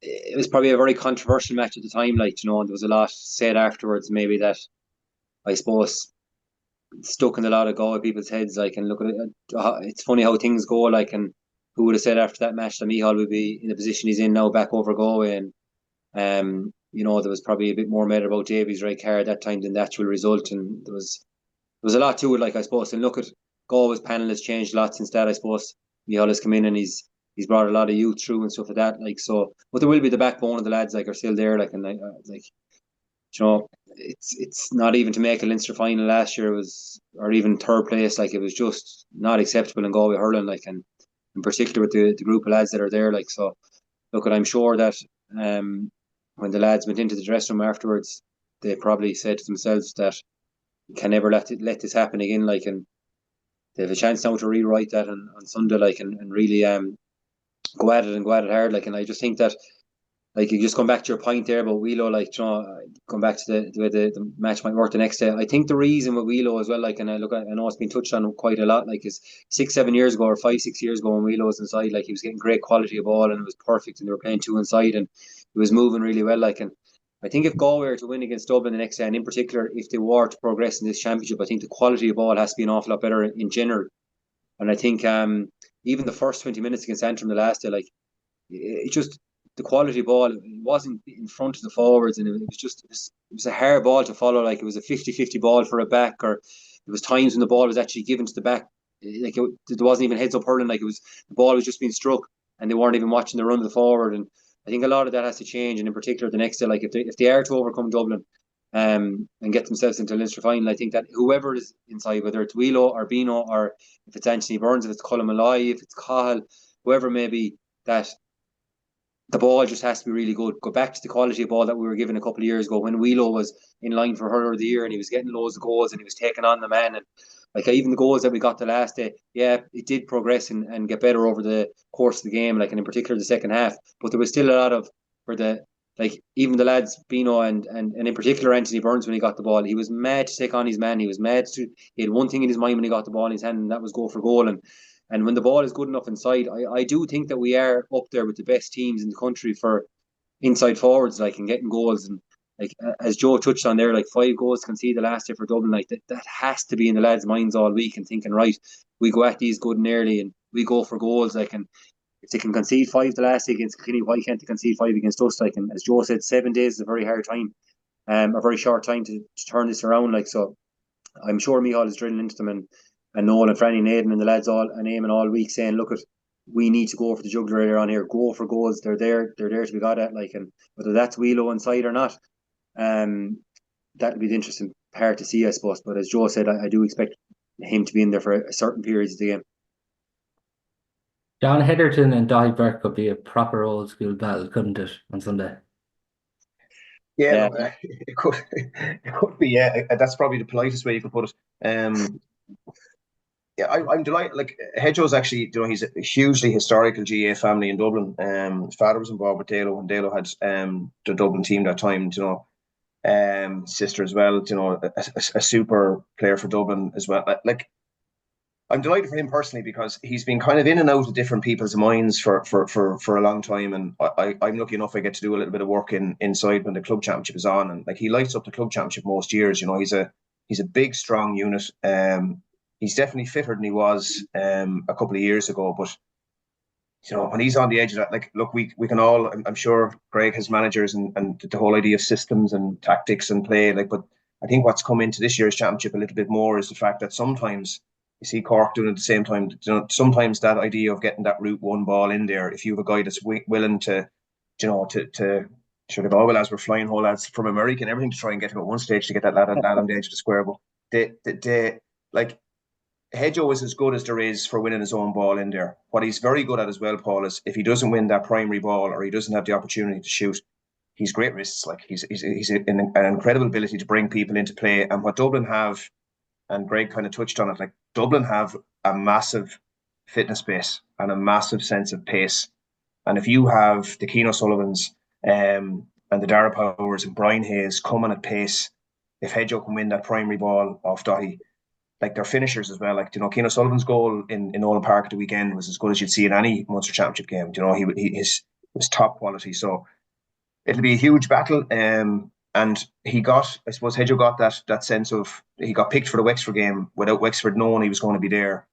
Speaker 3: it was probably a very controversial match at the time. Like, there was a lot said afterwards, maybe that I suppose stuck in a lot of Galway people's heads. Like, and look at it, it's funny how things go. Like, and who would have said after that match that Micheál would be in the position he's in now, back over Galway, and there was probably a bit more made about Davies' red card that time than the actual result, and there was a lot to it. Like, I suppose, and look at Galway's panel has changed a lot since that. I suppose Micheál has come in and he's brought a lot of youth through and stuff like that. Like, so, but there will be the backbone of the lads like are still there. Like, and like, it's not even to make a Leinster final last year was, or even third place. Like, it was just not acceptable in Galway hurling. Like, and in particular with the group of lads that are there. Like, so look, I'm sure that when the lads went into the dressing room afterwards, they probably said to themselves that can never let this happen again. Like, and they have a chance now to rewrite that on Sunday. Like, and really go at it hard. Like, and I just think that, like, you just come back to your point there about Wheelo, like, come back to the way the match might work the next day. I think the reason with Wheelo as well, like, and I know it's been touched on quite a lot, like, is 6-7 years ago or 5-6 years ago when Wheelo was inside, like, he was getting great quality of ball and it was perfect and they were playing two inside and he was moving really well, like, and I think if Galway were to win against Dublin the next day, and in particular if they were to progress in this championship, I think the quality of ball has to be an awful lot better in general. And I think even the first 20 minutes against Antrim the last day, like, it just, the quality of ball, it wasn't in front of the forwards, and it was a hard ball to follow. Like, it was a 50-50 ball for a back, or there was times when the ball was actually given to the back, like there wasn't even heads up hurling. Like, it was, the ball was just being struck and they weren't even watching the run of the forward. And I think a lot of that has to change, and in particular the next day, like, if they are to overcome Dublin and get themselves into Leinster final, I think that whoever is inside, whether it's Wheelo or Bino, or if it's Anthony Burns, if it's Colin Malloy, if it's Cahill, whoever may be, that the ball just has to be really good. Go back to the quality of ball that we were given a couple of years ago when Wheelo was in line for hurler of the year and he was getting loads of goals and he was taking on the man. And like, even the goals that we got the last day, yeah, it did progress and get better over the course of the game, like, and in particular the second half. But there was still a lot of, for the, like, even the lads, Bino and in particular Anthony Burns, when he got the ball, he was mad to take on his man. He was mad to, he had one thing in his mind when he got the ball in his hand, and that was go for goal. And when the ball is good enough inside, I do think that we are up there with the best teams in the country for inside forwards, like, and getting goals. And like, as Joe touched on there, like, 5 goals conceded last year for Dublin, like, that has to be in the lads' minds all week and thinking, right, we go at these good and early and we go for goals. Like, and if they can concede 5 the last day against Kilkenny, why can't they concede 5 against us? Like, and as Joe said, 7 days is a very hard time, a very short time to turn this around. Like, so I'm sure Micheál is drilling into them, and Noel and Franny Naden and the lads all and aiming all week, saying, look, we need to go for the jugular earlier on here, go for goals. They're there to be got at. Like, and whether that's Wheelo inside or not, that'll be the interesting part to see, I suppose. But as Joe said, I do expect him to be in there for a certain periods of the game.
Speaker 2: John Heatherton and Dahi Burke could be a proper old school battle, couldn't it, on Sunday?
Speaker 4: Yeah, no, it could be. Yeah, that's probably the politest way you could put it. Yeah, I'm delighted. Like, Hedgehoe's actually, he's a hugely historical GA family in Dublin. His father was involved with Dalo, and Dalo had the Dublin team that time. Sister as well. A super player for Dublin as well. Like, I'm delighted for him personally because he's been kind of in and out of different people's minds for a long time, and I'm lucky enough I get to do a little bit of work inside when the club championship is on, and like, he lights up the club championship most years. He's a big, strong unit. He's definitely fitter than he was a couple of years ago, but when he's on the edge of that, like, look, we can all, I'm sure Greg has managers and the whole idea of systems and tactics and play, like, but I think what's come into this year's championship a little bit more is the fact that sometimes you see Cork doing it at the same time. Sometimes that idea of getting that route one ball in there, if you have a guy that's willing to sort of, oh, well, as we're flying whole lads from America and everything to try and get him at one stage to get that lad on the edge of the square. But like, Hedgehoe is as good as there is for winning his own ball in there. What he's very good at as well, Paul, is if he doesn't win that primary ball or he doesn't have the opportunity to shoot, he's great wrists. Like, he's an incredible ability to bring people into play. And what Dublin have, and Greg kind of touched on it. Like Dublin have a massive fitness base and a massive sense of pace. And if you have the Keane O'Sullivans and the Dara Powers and Brian Hayes coming at pace, if Hedgehoe can win that primary ball off Dotty, like their finishers as well. Like, Keane O'Sullivan's goal in Nolan Park at the weekend was as good as you'd see in any Munster Championship game. He was top quality. So it'll be a huge battle. And I suppose Hedgehoe got that sense of, he got picked for the Wexford game without Wexford knowing he was going to be there.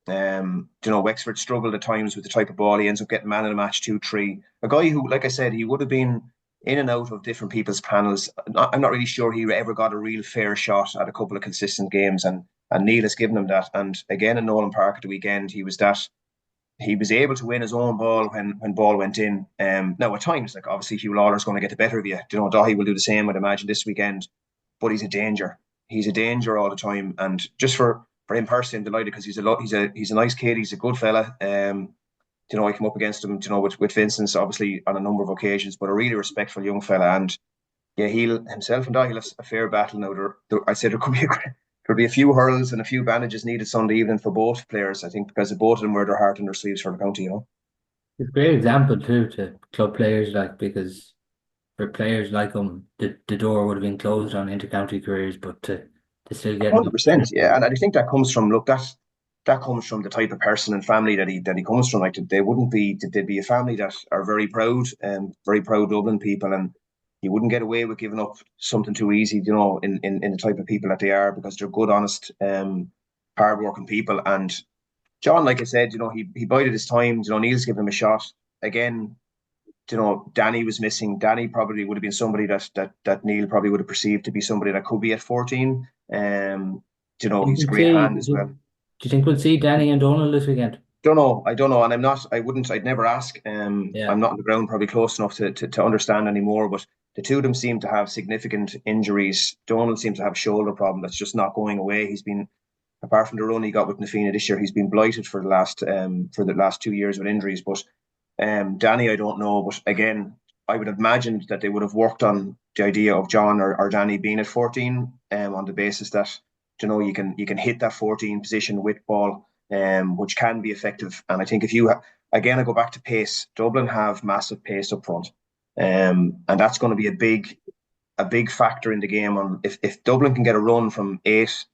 Speaker 4: Wexford struggled at times with the type of ball. He ends up getting man of the match 2-3. A guy who, like I said, he would have been in and out of different people's panels. I'm not really sure he ever got a real fair shot at a couple of consistent games, and Neil has given him that. And again in Nolan Park at the weekend, he was able to win his own ball when ball went in. Now at times, like obviously Hugh Lawler's going to get the better of you. Dahi will do the same, I'd imagine, this weekend. But he's a danger. He's a danger all the time. And just for him personally, I'm delighted because he's a nice kid. He's a good fella. I come up against him, with Vincent's obviously on a number of occasions, but a really respectful young fella. And yeah, he'll himself and Dahi have a fair battle now. I said there'll be a few hurls and a few bandages needed Sunday evening for both players, I think, because both of them wear their heart in their sleeves for the county,
Speaker 2: It's a great example too to club players, like, because for players like him, the door would have been closed on inter-county careers, but to still get
Speaker 4: 100%, yeah. And I think that comes from that comes from the type of person and family that he comes from. Like they'd be a family that are very proud Dublin people, and you wouldn't get away with giving up something too easy, in the type of people that they are, because they're good, honest, hardworking people. And John, like I said, he bided his time. Neil's given him a shot again. Danny was missing. Danny probably would have been somebody that Neil probably would have perceived to be somebody that could be at 14. He's a great hand as well.
Speaker 2: Do you think we'll see Danny and Donald this weekend?
Speaker 4: I don't know. And I'd never ask. I'm not on the ground probably close enough to understand anymore, but the two of them seem to have significant injuries. Donald seems to have a shoulder problem that's just not going away. He's been, apart from the run he got with Nafina this year, he's been blighted for the last 2 years with injuries. But Danny, I don't know. But again, I would have imagined that they would have worked on the idea of John or Danny being at 14, on the basis that you can hit that 14 position with ball, which can be effective. And I think again, I go back to pace. Dublin have massive pace up front, and that's going to be a big factor in the game. On if Dublin can get a run from 8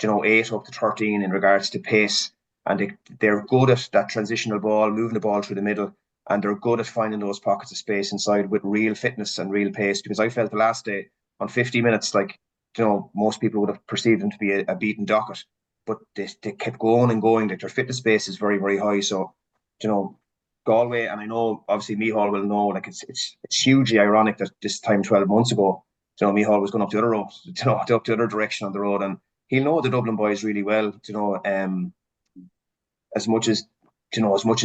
Speaker 4: up to 13 in regards to pace, and they're good at that transitional ball, moving the ball through the middle, and they're good at finding those pockets of space inside with real fitness and real pace. Because I felt the last day on 50 minutes, like, most people would have perceived them to be a beaten docket, but they kept going and going. Like their fitness base is very, very high. So, Galway, and I know obviously Micheál will know, like it's hugely ironic that this time 12 months ago, Micheál was going up the other road, up the other direction on the road, and he'll know the Dublin boys really well. As much as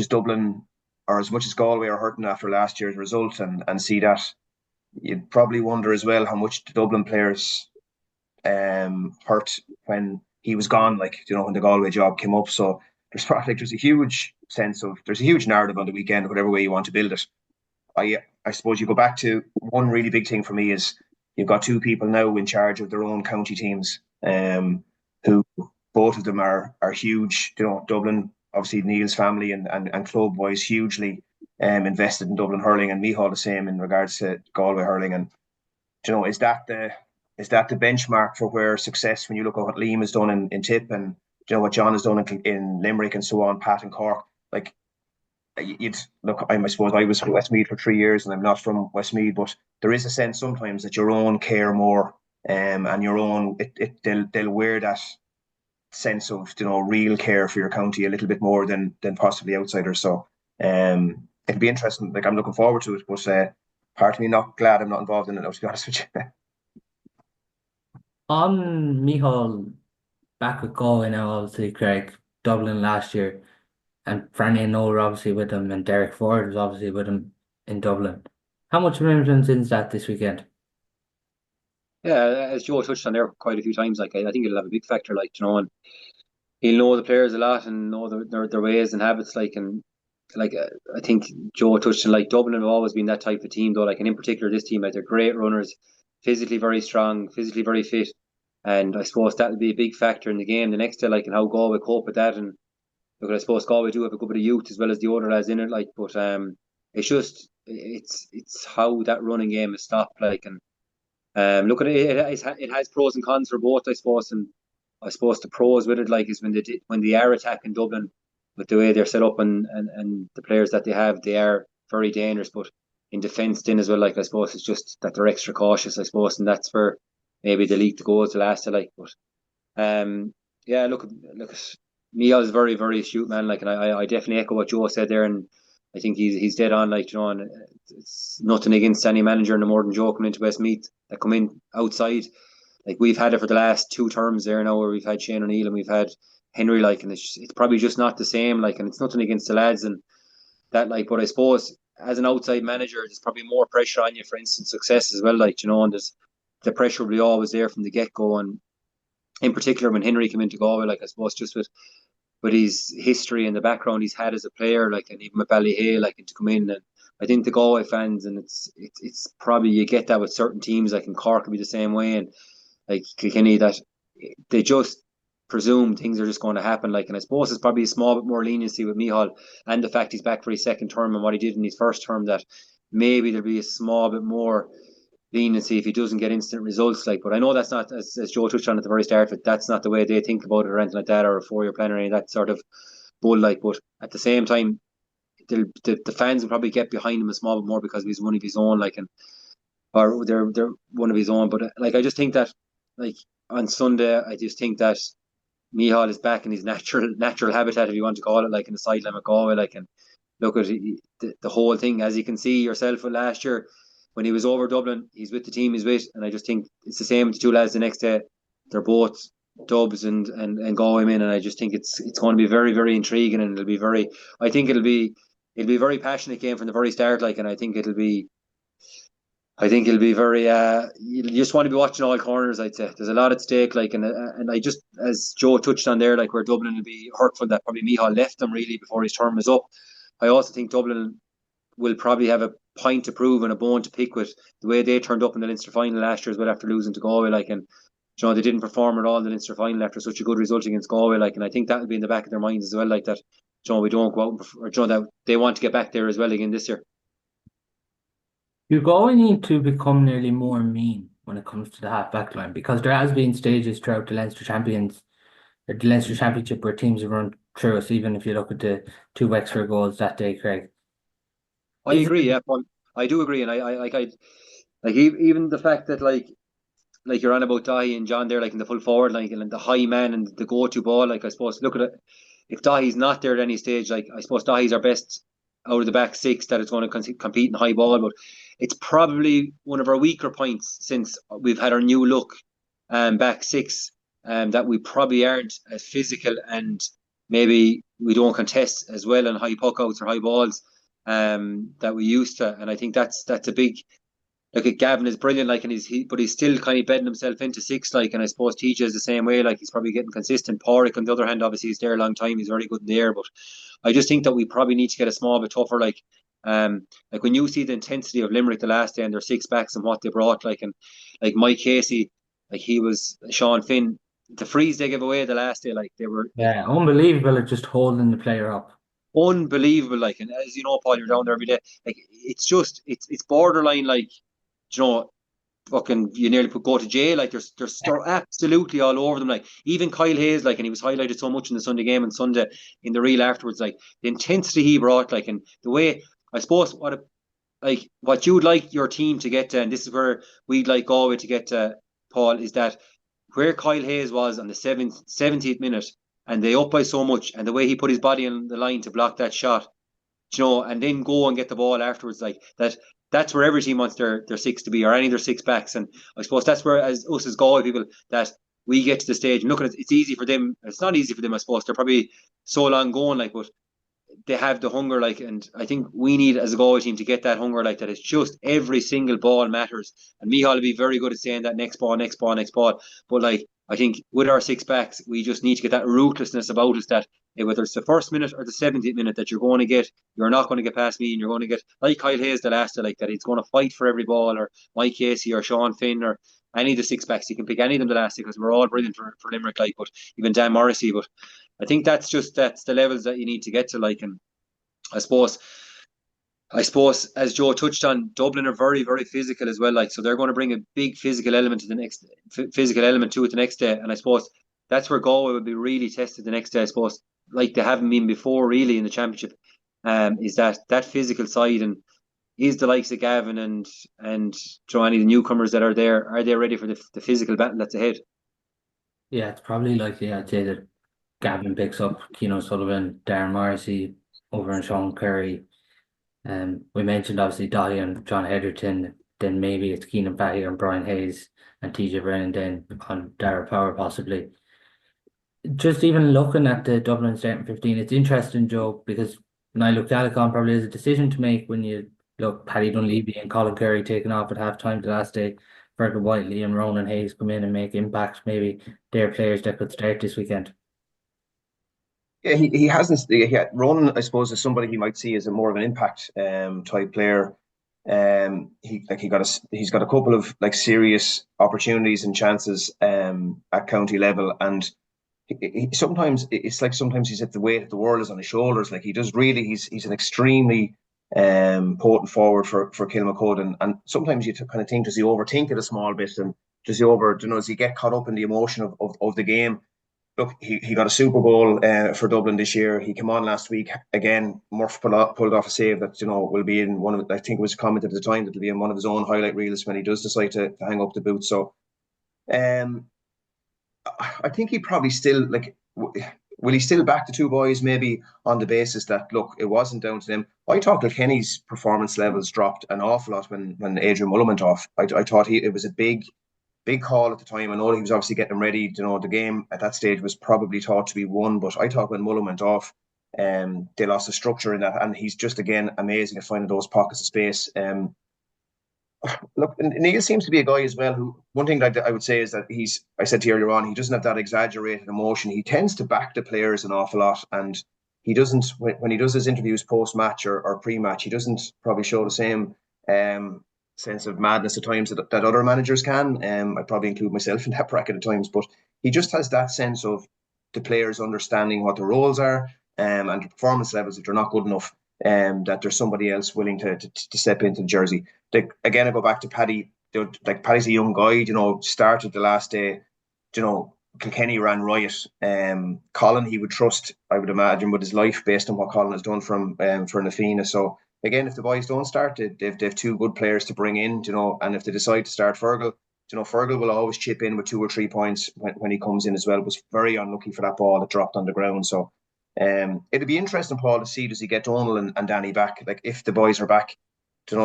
Speaker 4: Dublin or as much as Galway are hurting after last year's result, and see that, you'd probably wonder as well how much the Dublin players hurt when he was gone, when the Galway job came up. So there's a huge narrative on the weekend, whatever way you want to build it. I suppose you go back to one really big thing for me is you've got two people now in charge of their own county teams, who both of them are huge. Dublin, obviously Neil's family and club wise, hugely invested in Dublin hurling, and Micheál the same in regards to Galway hurling. And is that the benchmark for where success, when you look at what Liam has done in Tip, and what John has done in Limerick and so on, Pat and Cork? Like, you'd look, I suppose I was from Westmeath for 3 years, and I'm not from Westmeath, but there is a sense sometimes that your own care more, and your own they'll wear that sense of real care for your county a little bit more than possibly outsiders. So it'll be interesting. Like, I'm looking forward to it, but part of me not glad I'm not involved in it now, to be honest with you.
Speaker 2: On Micheál, back with Galway now, obviously, Craig, Dublin last year, and Franny and Noel were obviously with him, and Derek Ford was obviously with him in Dublin. How much of an influence is that this weekend?
Speaker 3: Yeah, as Joe touched on there quite a few times, like I think it'll have a big factor, and he'll know the players a lot and know their ways and habits, and I think Joe touched on, Dublin have always been that type of team though, and in particular this team, they're great runners, physically very strong, physically very fit, And I suppose that'll be a big factor in the game the next day, like, and how Galway cope with that. And look, I suppose Galway do have a good bit of youth as well as the older lads in it, like, but it's just it's how that running game is stopped, like, and look at it. It has pros and cons for both, I suppose, and I suppose the pros with it, like, is when they are attacking Dublin with the way they're set up and the players that they are very dangerous. But in defence, then as well, like, I suppose it's just that they're extra cautious, I suppose, and that's where maybe they leak the goals the last to, like. But yeah, look, Neil is very very astute man, like, and I definitely echo what Joe said there, and I think he's dead on, like, and it's nothing against any manager no more than Joe coming into Westmeath that come in outside. Like, we've had it for the last 2 terms there now, where we've had Shane O'Neill and we've had Henry, like, and it's probably just not the same, like, and it's nothing against the lads and that, like, but I suppose as an outside manager, there's probably more pressure on you for instant success as well, like, and there's the pressure will be always there from the get go, and in particular when Henry came into Galway, like, I suppose just with his history and the background he's had as a player, like, and even with Ballyhale, like, and to come in, and I think the Galway fans, and it's probably you get that with certain teams, like in Cork will be the same way, and like Kilkenny, that they just presume things are just going to happen, like, and I suppose it's probably a small bit more leniency with Mihal and the fact he's back for his second term and what he did in his first term, that maybe there'll be a small bit more leniency if he doesn't get instant results, like. But I know that's not, as Joe touched on at the very start of it, that's not the way they think about it or anything like that, or a 4-year plan or any of that sort of bull, like. But at the same time, the fans will probably get behind him a small bit more because he's one of his own, like, and or they're one of his own. But like, I just think that, like, on Sunday, I just think that Mihal is back in his natural habitat, if you want to call it, like, in the sideline of Galway, like, and look at the whole thing, as you can see yourself with last year when he was over Dublin, he's with the team he's with, and I just think it's the same with the two lads the next day. They're both Dubs and Galway men, and I just think it's going to be very very intriguing, and I think it'll be a very passionate game from the very start, like, and I think it'll be very. You just want to be watching all corners, I'd say. There's a lot at stake, like, and I just, as Joe touched on there, like, where Dublin will be hurtful that probably Mihal left them really before his term is up. I also think Dublin will probably have a point to prove and a bone to pick with the way they turned up in the Leinster final last year as well after losing to Galway, like, and they didn't perform at all in the Leinster final after such a good result against Galway, like, and I think that will be in the back of their minds as well, like, that we don't go out or that they want to get back there as well again this year.
Speaker 2: You Galway need to become nearly more mean when it comes to the half back line, because there has been stages throughout the Leinster Championship where teams have run through us, even if you look at the 2 Wexford goals that day, Craig.
Speaker 3: I agree, yeah, Paul. I do agree, and even the fact that, like you're on about Dahi and John there, like, in the full forward, like, and the high man and the go-to ball, like, I suppose look at it. If Dahi's not there at any stage, like, I suppose Dahi's our best out of the back six that is going to compete in high ball, but it's probably one of our weaker points since we've had our new look back six, that we probably aren't as physical, and maybe we don't contest as well in high puck outs or high balls that we used to, and I think that's a big. Look at Gavin is brilliant, like, and but he's still kind of bedding himself into six, like, and I suppose TJ is the same way, like, he's probably getting consistent. Porrick, on the other hand, obviously he's there a long time, he's very good in the air, but I just think that we probably need to get a small bit tougher, like when you see the intensity of Limerick the last day and their six backs and what they brought, like, and like Mike Casey, like, he was Sean Finn, the freeze they gave away the last day, like, they were
Speaker 2: unbelievable at just holding the player up.
Speaker 3: Unbelievable, like, and as you know, Paul, you're down there every day, like, it's borderline, like, fucking, you nearly go to jail, like, they're absolutely all over them, like, even Kyle Hayes, like, and he was highlighted so much in the Sunday game and Sunday in the reel afterwards, like, the intensity he brought, like, and the way, I suppose, what you'd like your team to get to, and this is where we'd like Galway to get to, Paul, is that where Kyle Hayes was on the 70th minute, and they up by so much, and the way he put his body on the line to block that shot, and then go and get the ball afterwards, like, that's where every team wants their six to be, or any of their six backs. And I suppose that's where, as us as Galway people, that we get to the stage and look at it, it's easy for them. It's not easy for them, I suppose. They're probably so long going, like, but they have the hunger, like, and I think we need, as a Galway team, to get that hunger, like, that it's just every single ball matters. And Mihal will be very good at saying that next ball. But, like, I think with our six backs, we just need to get that ruthlessness about us, that whether it's the first minute or the 70th minute, that you're not going to get past me, and you're going to get, like Kyle Hayes the last day, like, that he's going to fight for every ball, or Mike Casey or Sean Finn, or any of the six backs. You can pick any of them the last day because we're all brilliant for Limerick, like, but even Dan Morrissey. But I think that's the levels that you need to get to, like, and I suppose, as Joe touched on, Dublin are very, very physical as well. Like, so they're going to bring a big physical element to it the next day. And I suppose that's where Galway will be really tested the next day. I suppose, like they haven't been before, really, in the championship, is that physical side, and is the likes of Gavin and any of the newcomers that are there, are they ready for the physical battle that's ahead?
Speaker 2: Yeah, it's probably likely, I'd say, that Gavin picks up Keane Sullivan, Darren Morrissey over and Sean Curry. We mentioned obviously Dahi and John Hedgerton. Then maybe it's Keenan Fatty and Brian Hayes and TJ Brennan. Then on Dara Power possibly. Just even looking at the Dublin starting 15, it's interesting, Joe, because Niall Galicon probably has a decision to make when you look Paddy Dunleavy and Colin Curry taking off at half time the last day. Fergal Whiteley and Ronan Hayes come in and make impacts. Maybe they're players that could start this weekend.
Speaker 4: Yeah, he hasn't. Yeah, Ronan, I suppose, is somebody he might see as a more of an impact type player. He's got a couple of like serious opportunities and chances at county level, and sometimes he's at the weight of the world is on his shoulders. Like he does really, he's an extremely potent forward for Kilmacud, and sometimes you kind of think, does he overthink it a small bit, and does he get caught up in the emotion of the game? Look, he got a super goal for Dublin this year. He came on last week again. Murph pulled off a save that will be in one of, I think it was commented at the time, that will be in one of his own highlight reels when he does decide to hang up the boot. So I think he probably still will he still back the two boys maybe on the basis that, look, it wasn't down to them. I thought Kilkenny's performance levels dropped an awful lot when Adrian Mullen went off. I thought it was a big call at the time. I know he was obviously getting ready. The game at that stage was probably thought to be won, but I thought when Mullen went off, they lost the structure in that, and he's just again amazing at finding those pockets of space. Look, Neil seems to be a guy as well who, one thing that I would say is that I said to you earlier on, he doesn't have that exaggerated emotion. He tends to back the players an awful lot, and he doesn't, when he does his interviews post-match or pre-match, he doesn't probably show the same sense of madness at times that other managers can. I'd probably include myself in that bracket at times, but he just has that sense of the players understanding what the roles are, and the performance levels, if they're not good enough, that there's somebody else willing to step into the jersey. Again, I go back to Paddy. Like, Paddy's a young guy, started the last day. Kilkenny ran riot. Colin, he would trust, I would imagine, with his life based on what Colin has done for Nafina. So again, if the boys don't start, they've two good players to bring in, and if they decide to start Fergal, Fergal will always chip in with 2 or 3 points when he comes in as well. Was very unlucky for that ball that dropped on the ground. So it'd be interesting, Paul, to see, does he get Donal and Danny back? Like, if the boys are back,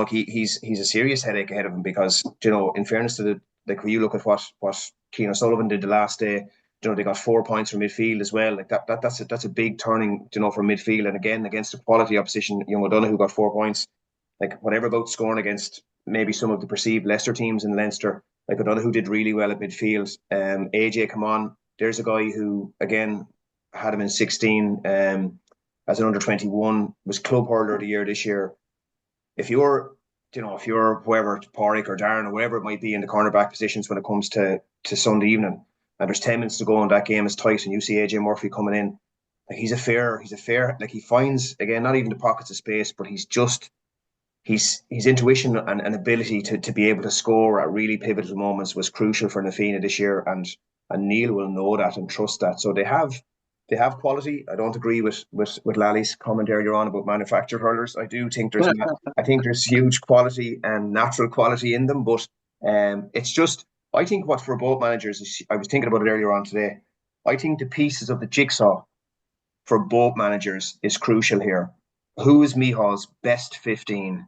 Speaker 4: he's a serious headache ahead of him, because in fairness to when you look at what Keane O'Sullivan did the last day, they got 4 points from midfield as well. Like that's a big turning, from midfield, and again against the quality opposition. O'Donoghue got 4 points. Like, whatever about scoring against maybe some of the perceived lesser teams in Leinster, like O'Donoghue did really well at midfield. AJ, come on, there's a guy who again had him in 16 as an under-21, was club hurler of the year this year. If you're whoever, Porrick or Darren or whatever it might be in the cornerback positions when it comes to Sunday evening, and there's 10 minutes to go and that game is tight, and you see AJ Murphy coming in, like, he's a fair, like, he finds, again, not even the pockets of space, but he's his intuition and ability to be able to score at really pivotal moments was crucial for Nafina this year, and Neil will know that and trust that. So they have quality. I don't agree with Lally's comment earlier on about manufactured hurlers. I do think there's huge quality and natural quality in them, but it's just, I think what for both managers is, I was thinking about it earlier on today, I think the pieces of the jigsaw for both managers is crucial here. Who is Mihall's best 15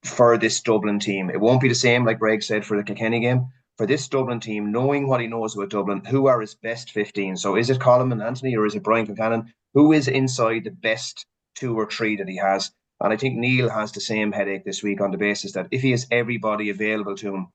Speaker 4: for this Dublin team? It won't be the same, like Greg said, for the Kilkenny game. For this Dublin team, knowing what he knows about Dublin, who are his best 15? So is it Colin and Anthony, or is it Brian Kilcannon? Who is inside the best 2 or 3 that he has? And I think Neil has the same headache this week, on the basis that if he has everybody available to him,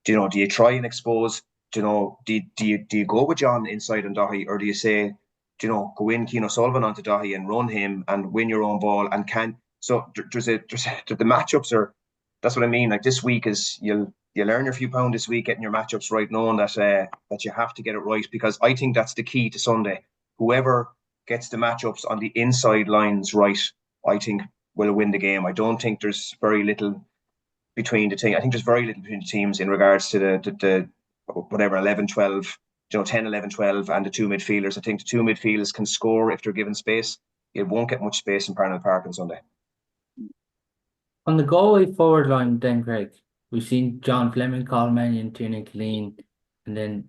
Speaker 4: do you try and expose? Do you go with John inside on Dahi, or do you say, go in Keane O'Sullivan onto Dahi and run him and win your own ball? And the matchups are, that's what I mean. Like, this week is, you'll you learn your few pound this week, getting your matchups right, knowing that you have to get it right, because I think that's the key to Sunday. Whoever gets the matchups on the inside lines right, I think will win the game. I don't think there's very little between the team. I think there's very little between the teams in regards to the whatever 11, 12, 10, 11, 12, and the two midfielders. I think the two midfielders can score if they're given space. It won't get much space in Parnell Park on Sunday.
Speaker 2: On the Galway forward line, then Greg, we've seen John Fleming, Colin Mannion, Tiernan Killeen, and then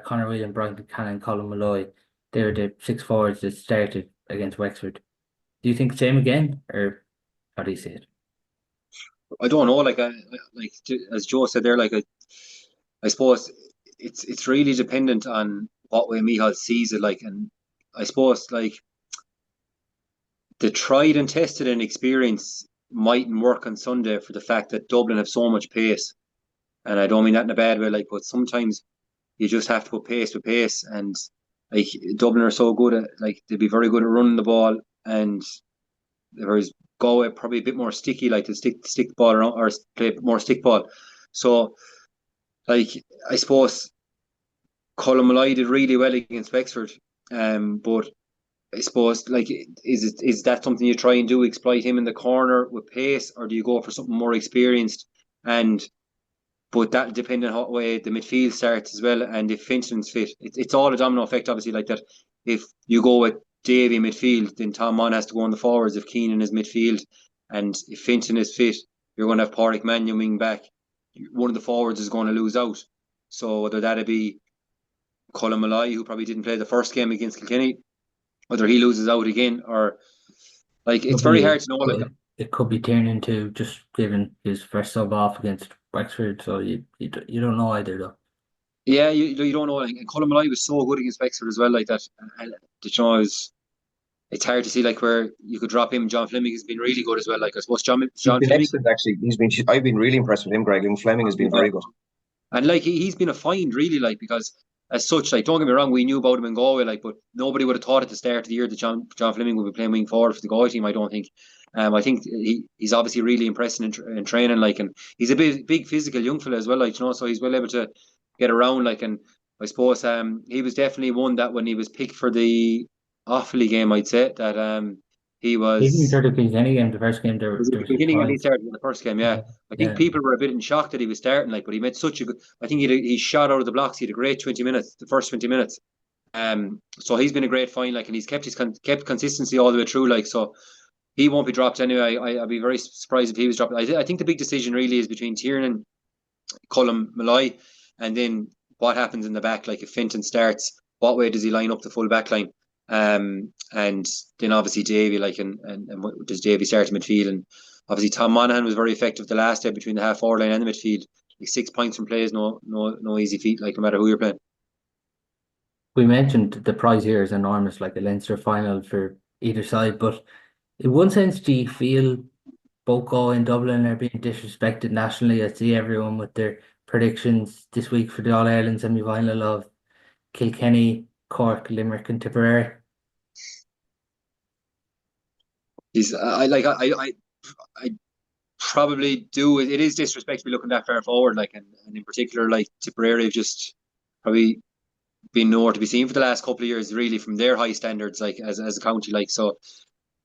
Speaker 2: Conor William, Brian Buchanan, Colin Malloy. They were the 6 forwards that started against Wexford. Do you think the same again, or how do you see it?
Speaker 3: I don't know. As Joe said there, I suppose it's really dependent on what way Michal sees it. And I suppose the tried and tested and experience mightn't work on Sunday for the fact that Dublin have so much pace, and I don't mean that in a bad way. But sometimes you just have to put pace with pace, and Dublin are so good at they'd be very good at running the ball, and whereas Galway probably a bit more sticky, to stick the ball around or play more stick ball. So I suppose Colin Malloy did really well against Wexford, but I suppose is that something you try and do, exploit him in the corner with pace, or do you go for something more experienced? But that'll depend on how way the midfield starts as well, and if Finton's fit, it's all a domino effect, obviously. That if you go with Davy midfield, then Tom Mon has to go on the forwards if Keenan is midfield, and if Finton is fit, you're going to have Pádraig Mannion wing back. One of the forwards is going to lose out. So whether that'll be Colin Malloy, who probably didn't play the first game against Kilkenny, whether he loses out again, or it's very hard to know.
Speaker 2: It could be turning into just giving his first sub off against Wexford, so you don't know either though.
Speaker 3: Yeah, you don't know. And Colin Malloy was so good against Wexford as well, that. And it's hard to see where you could drop him. John Fleming has been really good as well. I suppose John Fleming,
Speaker 4: excellent, actually. I've been really impressed with him, Greg. And Fleming has been very good.
Speaker 3: And he's been a find really, because as such, don't get me wrong, we knew about him in Galway, but nobody would have thought at the start of the year that John Fleming would be playing wing forward for the Galway team. I don't think. I think he's obviously really impressing in training, and he's a big physical young fella as well, so he's well able to get around, and I suppose he was definitely one that when he was picked for the Offaly game, I'd say that he was.
Speaker 2: Even started the Kilkenny game, the first game.
Speaker 3: The beginning when he started in the first game, yeah. I think people were a bit in shock that he was starting, but he made such a good. I think he shot out of the blocks. He had a great 20 minutes, the first 20 minutes. So he's been a great find, and he's kept kept consistency all the way through, so he won't be dropped anyway. I'd be very surprised if he was dropped. I think the big decision really is between Tiernan, Colin Malloy, and then what happens in the back. If Finton starts, what way does he line up the full back line? And then obviously Davy, and does Davy start in midfield? And obviously Tom Monaghan was very effective the last day between the half forward line and the midfield. 6 points from play is no easy feat, no matter who you're playing.
Speaker 2: We mentioned the prize here is enormous, a Leinster final for either side, but in one sense, do you feel both Galway and Dublin are being disrespected nationally? I see everyone with their predictions this week for the All-Ireland semi-final of Kilkenny, Cork, Limerick and Tipperary.
Speaker 3: I probably do. It is disrespect to be looking that far forward, and in particular, Tipperary have just probably been nowhere to be seen for the last couple of years, really, from their high standards, as a county, so.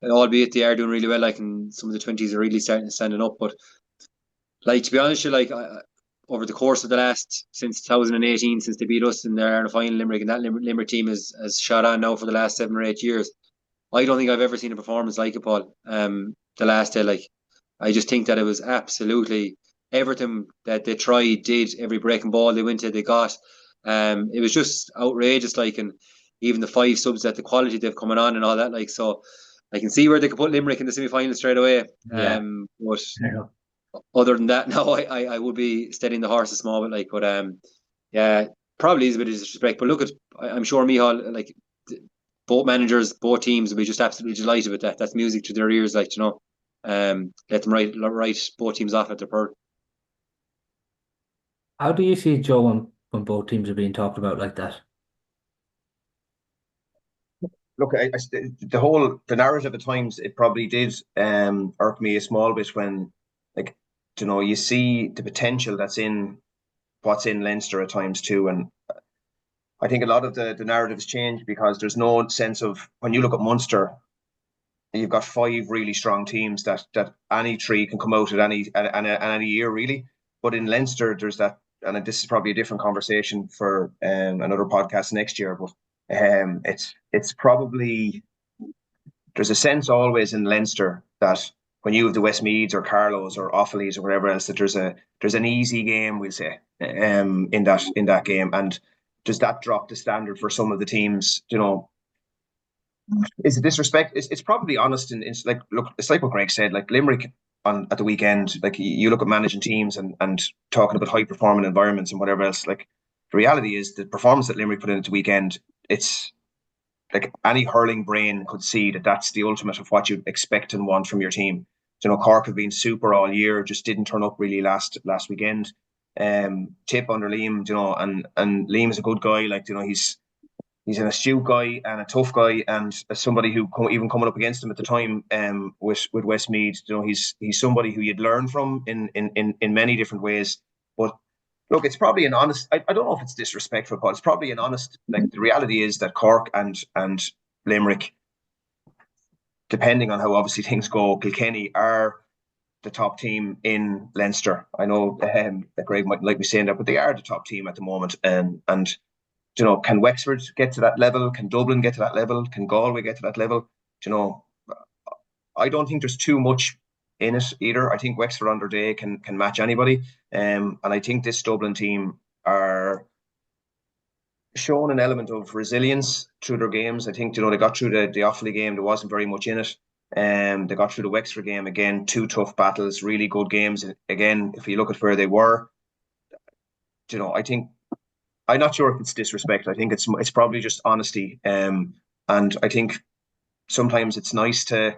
Speaker 3: Albeit they are doing really well, and some of the 20s are really standing up. But to be honest, over the course of the last since 2018, since they beat us in their final Limerick, and that Limerick team has shot on now for the last 7 or 8 years. I don't think I've ever seen a performance like it, Paul. The last day, I just think that it was absolutely everything that they tried, did, every breaking ball they went to, they got. It was just outrageous, and even the 5 subs, that the quality they've coming on and all that, so. I can see where they could put Limerick in the semi-final straight away. But other than that, no, I would be steadying the horse a small bit, but yeah, probably is a bit of disrespect. But look I'm sure Michal, both managers, both teams will be just absolutely delighted with that. That's music to their ears, let them write both teams off at their perk.
Speaker 2: How do you see it, Joe, when both teams are being talked about like that?
Speaker 4: Look, the narrative at times, it probably did irk me a small bit when you see the potential that's in what's in Leinster at times too. And I think a lot of the narratives change because there's no sense of, when you look at Munster, you've got 5 really strong teams that any three can come out at any year really. But in Leinster, there's that, and this is probably a different conversation for another podcast next year. But it's probably, there's a sense always in Leinster that when you have the Westmeaths or Carlows or Offaly's or whatever else, that there's an easy game, we'll say, in that game. And does that drop the standard for some of the teams? Is it disrespect? It's probably honest, and it's like, look, it's like what Greg said. Like Limerick at the weekend, like you look at managing teams and talking about high performing environments and whatever else. Like the reality is the performance that Limerick put in at the weekend, it's like any hurling brain could see that that's the ultimate of what you expect and want from your team. Cork have been super all year, just didn't turn up really last weekend. Tip under Liam, and Liam is a good guy. Like he's an astute guy and a tough guy, and somebody who even coming up against him at the time, with Westmeath, he's somebody who you'd learn from in many different ways. But look, it's probably an honest. I don't know if it's disrespectful, but it's probably an honest. Like the reality is that Cork and Limerick, depending on how obviously things go, Kilkenny are the top team in Leinster. I know that Greg might like me saying that, but they are the top team at the moment, and can Wexford get to that level? Can Dublin get to that level? Can Galway get to that level? I don't think there's too much in it either. I think Wexford on their day can match anybody. And I think this Dublin team are showing an element of resilience through their games. I think, they got through the Offaly game. There wasn't very much in it. They got through the Wexford game. Again, 2 tough battles, really good games. Again, if you look at where they were, I think, I'm not sure if it's disrespect. I think it's probably just honesty. And I think sometimes it's nice to,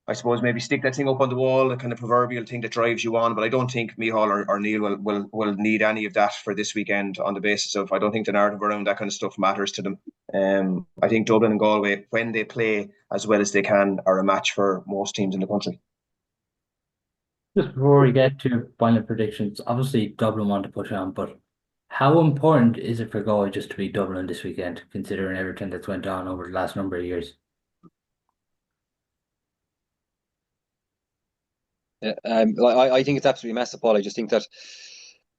Speaker 4: I suppose, maybe stick that thing up on the wall, the kind of proverbial thing that drives you on. But I don't think Micheál or Neil will need any of that for this weekend, on the basis of, I don't think the narrative around that kind of stuff matters to them. I think Dublin and Galway, when they play as well as they can, are a match for most teams in the country.
Speaker 2: Just before we get to final predictions, obviously Dublin want to push on, but how important is it for Galway just to beat Dublin this weekend, considering everything that's went on over the last number of years?
Speaker 3: I think it's absolutely massive, Paul. I just think that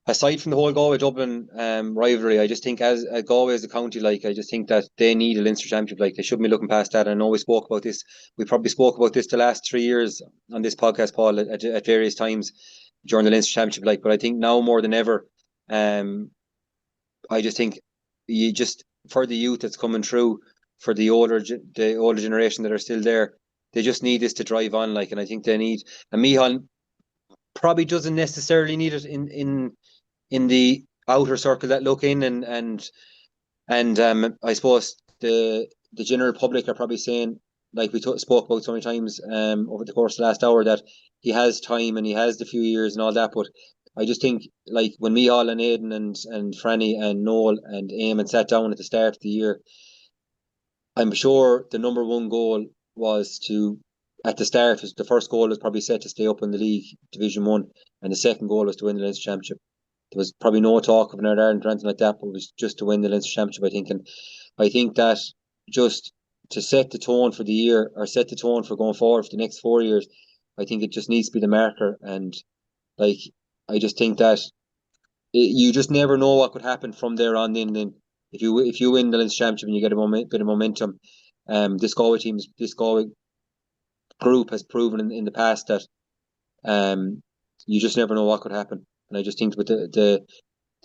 Speaker 3: aside from the whole Galway Dublin rivalry, I just think as Galway as a county, like, I just think that they need a Leinster championship. Like, they shouldn't be looking past that. I know we spoke about this. We probably spoke about this the last 3 years on this podcast, Paul, at various times during the Leinster championship. Like, but I think now more than ever, I just think you just, for the youth that's coming through, for the older generation that are still there, they just need this to drive on. Like, and I think they need, and Micheál probably doesn't necessarily need it in the outer circle that look in, and I suppose the general public are probably saying, like we spoke about so many times over the course of the last hour, that he has time and he has the few years and all that. But I just think, like, when Micheál and Aidan and Franny and Noel and Eamon sat down at the start of the year, I'm sure the number one goal was to, at the start, was the first goal was probably set to stay up in the league, Division 1, and the second goal was to win the Leinster Championship. There was probably no talk of another Ireland or anything like that, but it was just to win the Leinster Championship, I think. And I think that just to set the tone for the year, or set the tone for going forward for the next 4 years, I think it just needs to be the marker. And, like, I just think that you just never know what could happen from there on in. Then if you win the Leinster Championship and you get a bit of momentum, this Galway group has proven in the past that you just never know what could happen. And I just think with the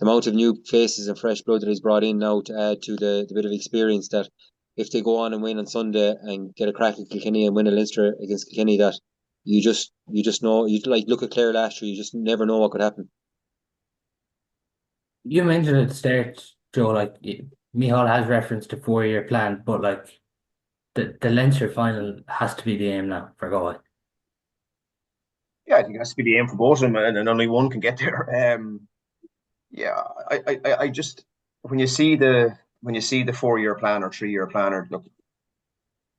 Speaker 3: amount of new faces and fresh blood that he's brought in now to add to the bit of experience, that if they go on and win on Sunday and get a crack at Kilkenny and win a Leinster against Kilkenny, that you just know, you like look at Clare last year, you just never know what could happen.
Speaker 2: You mentioned at the start, Joe, like, Micheál has referenced a 4-year plan, but like the Leinster final has to be the aim now for Galway.
Speaker 4: Yeah, I think it has to be the aim for both of them, and only one can get there. Yeah, I just, when you see the 4-year plan or 3-year plan, or look,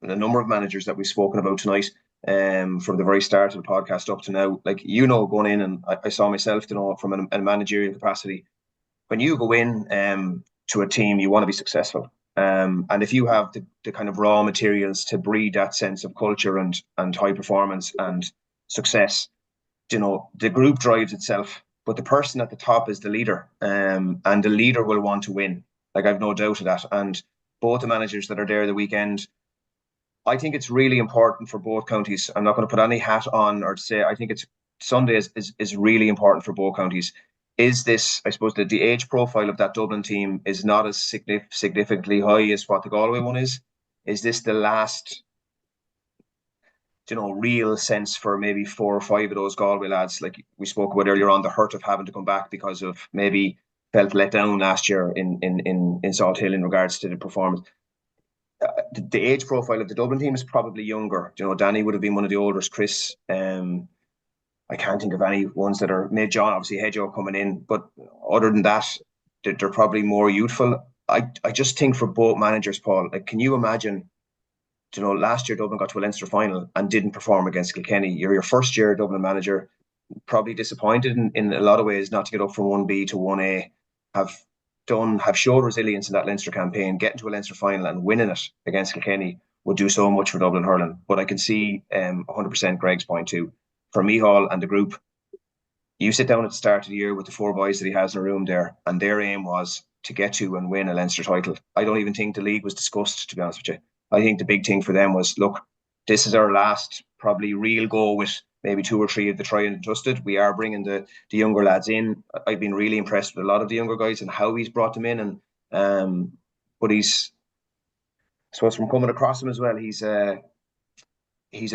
Speaker 4: the number of managers that we've spoken about tonight, from the very start of the podcast up to now. Like, going in, and I saw myself, from a managerial capacity, when you go in to a team, you want to be successful. And if you have the kind of raw materials to breed that sense of culture and high performance and success, the group drives itself, but the person at the top is the leader, and the leader will want to win. Like, I've no doubt of that. And both the managers that are there the weekend, I think it's really important for both counties. I'm not going to put any hat on or say I think it's Sunday is really important for both counties. Is this, I suppose, the age profile of that Dublin team is not as significantly high as what the Galway one is. Is this the last, real sense for maybe 4 or 5 of those Galway lads, like we spoke about earlier on, the hurt of having to come back because of maybe felt let down last year in Salt Hill in regards to the performance? The age profile of the Dublin team is probably younger. Danny would have been one of the olders. Chris, I can't think of any ones that are mid. John, obviously, Hedgehoe coming in, but other than that, they're probably more youthful. I just think for both managers, Paul, like, can you imagine? Last year Dublin got to a Leinster final and didn't perform against Kilkenny. You're your first year Dublin manager, probably disappointed in a lot of ways not to get up from 1B to 1A. Have showed resilience in that Leinster campaign, getting to a Leinster final and winning it against Kilkenny would do so much for Dublin hurling. But I can see 100% Greg's point too. For Micheál and the group, you sit down at the start of the year with the 4 boys that he has in a room there, and their aim was to get to and win a Leinster title. I don't even think the league was discussed, to be honest with you. I think the big thing for them was, look, this is our last probably real go with maybe 2 or 3 of the tried and trusted. We are bringing the younger lads in. I've been really impressed with a lot of the younger guys and how he's brought them in. And but he's, I suppose, from coming across him as well, he's a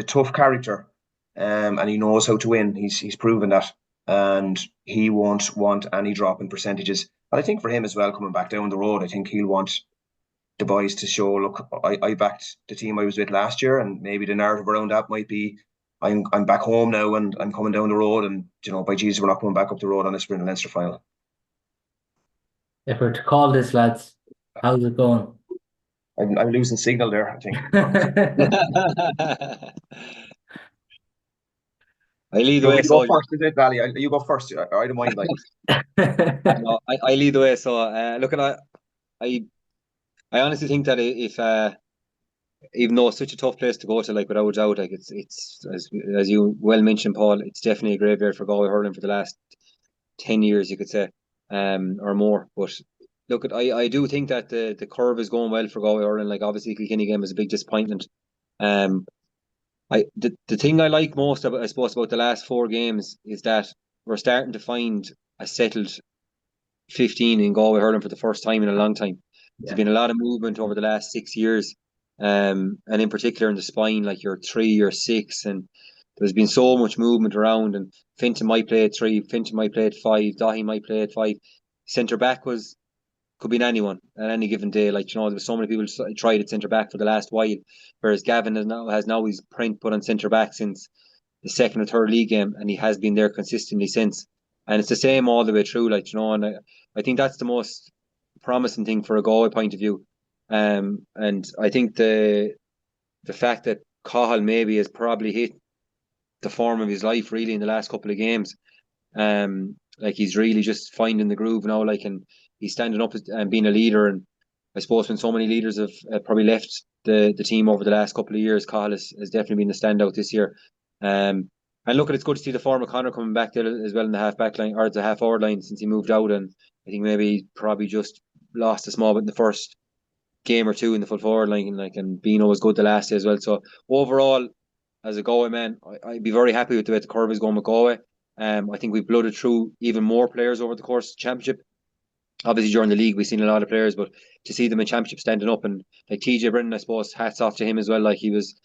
Speaker 4: tough character, and he knows how to win. He's proven that, and he won't want any drop in percentages. And I think for him as well, coming back down the road, I think he'll want the boys to show, look, I backed the team I was with last year, and maybe the narrative around that might be, I'm back home now and I'm coming down the road, and by Jesus, we're not coming back up the road on a sprint and Leinster final.
Speaker 2: If we're to call this, lads, how's it going?
Speaker 4: I'm losing signal there, I think.
Speaker 3: I lead the way.
Speaker 4: You go first, is it, Lally? You go first. I don't mind. Like,
Speaker 3: I lead the way. So looking at, I honestly think that if even though it's such a tough place to go to, like, without a doubt, like, it's as you well mentioned, Paul, it's definitely a graveyard for Galway hurling for the last 10 years, you could say, or more. But look, I do think that the curve is going well for Galway hurling. Like, obviously, Kilkenny game was a big disappointment. The thing I like most about, I suppose, about the last 4 games is that we're starting to find a settled 15 in Galway hurling for the first time in a long time. Yeah. There's been a lot of movement over the last 6 years, and in particular in the spine, like your 3, your 6, and there's been so much movement around. And Finton might play at 3, Finton might play at 5, Dahi might play at 5. Centre back could be anyone at any given day. Like, there was so many people tried at centre back for the last while, whereas Gavin has now his print put on centre back since the 2nd or 3rd league game, and he has been there consistently since. And it's the same all the way through, like, and I think that's the most promising thing for a Galway point of view. And I think the fact that Cahill maybe has probably hit the form of his life really in the last couple of games. Like, he's really just finding the groove now, like, and he's standing up and being a leader. And I suppose when so many leaders have probably left the team over the last couple of years, Cahill has definitely been the standout this year. And look, it's good to see the form of Conor coming back there as well in the half back line, or the half forward line, since he moved out. And I think maybe probably just lost a small bit in the first game or 2 in the full forward line, and Bino was good the last day as well. So overall, as a Galway man, I'd be very happy with the way the curve is going with Galway. I think we've blooded through even more players over the course of the championship. Obviously, during the league, we've seen a lot of players, but to see them in championship standing up, and like TJ Brennan, I suppose, hats off to him as well. Like, he was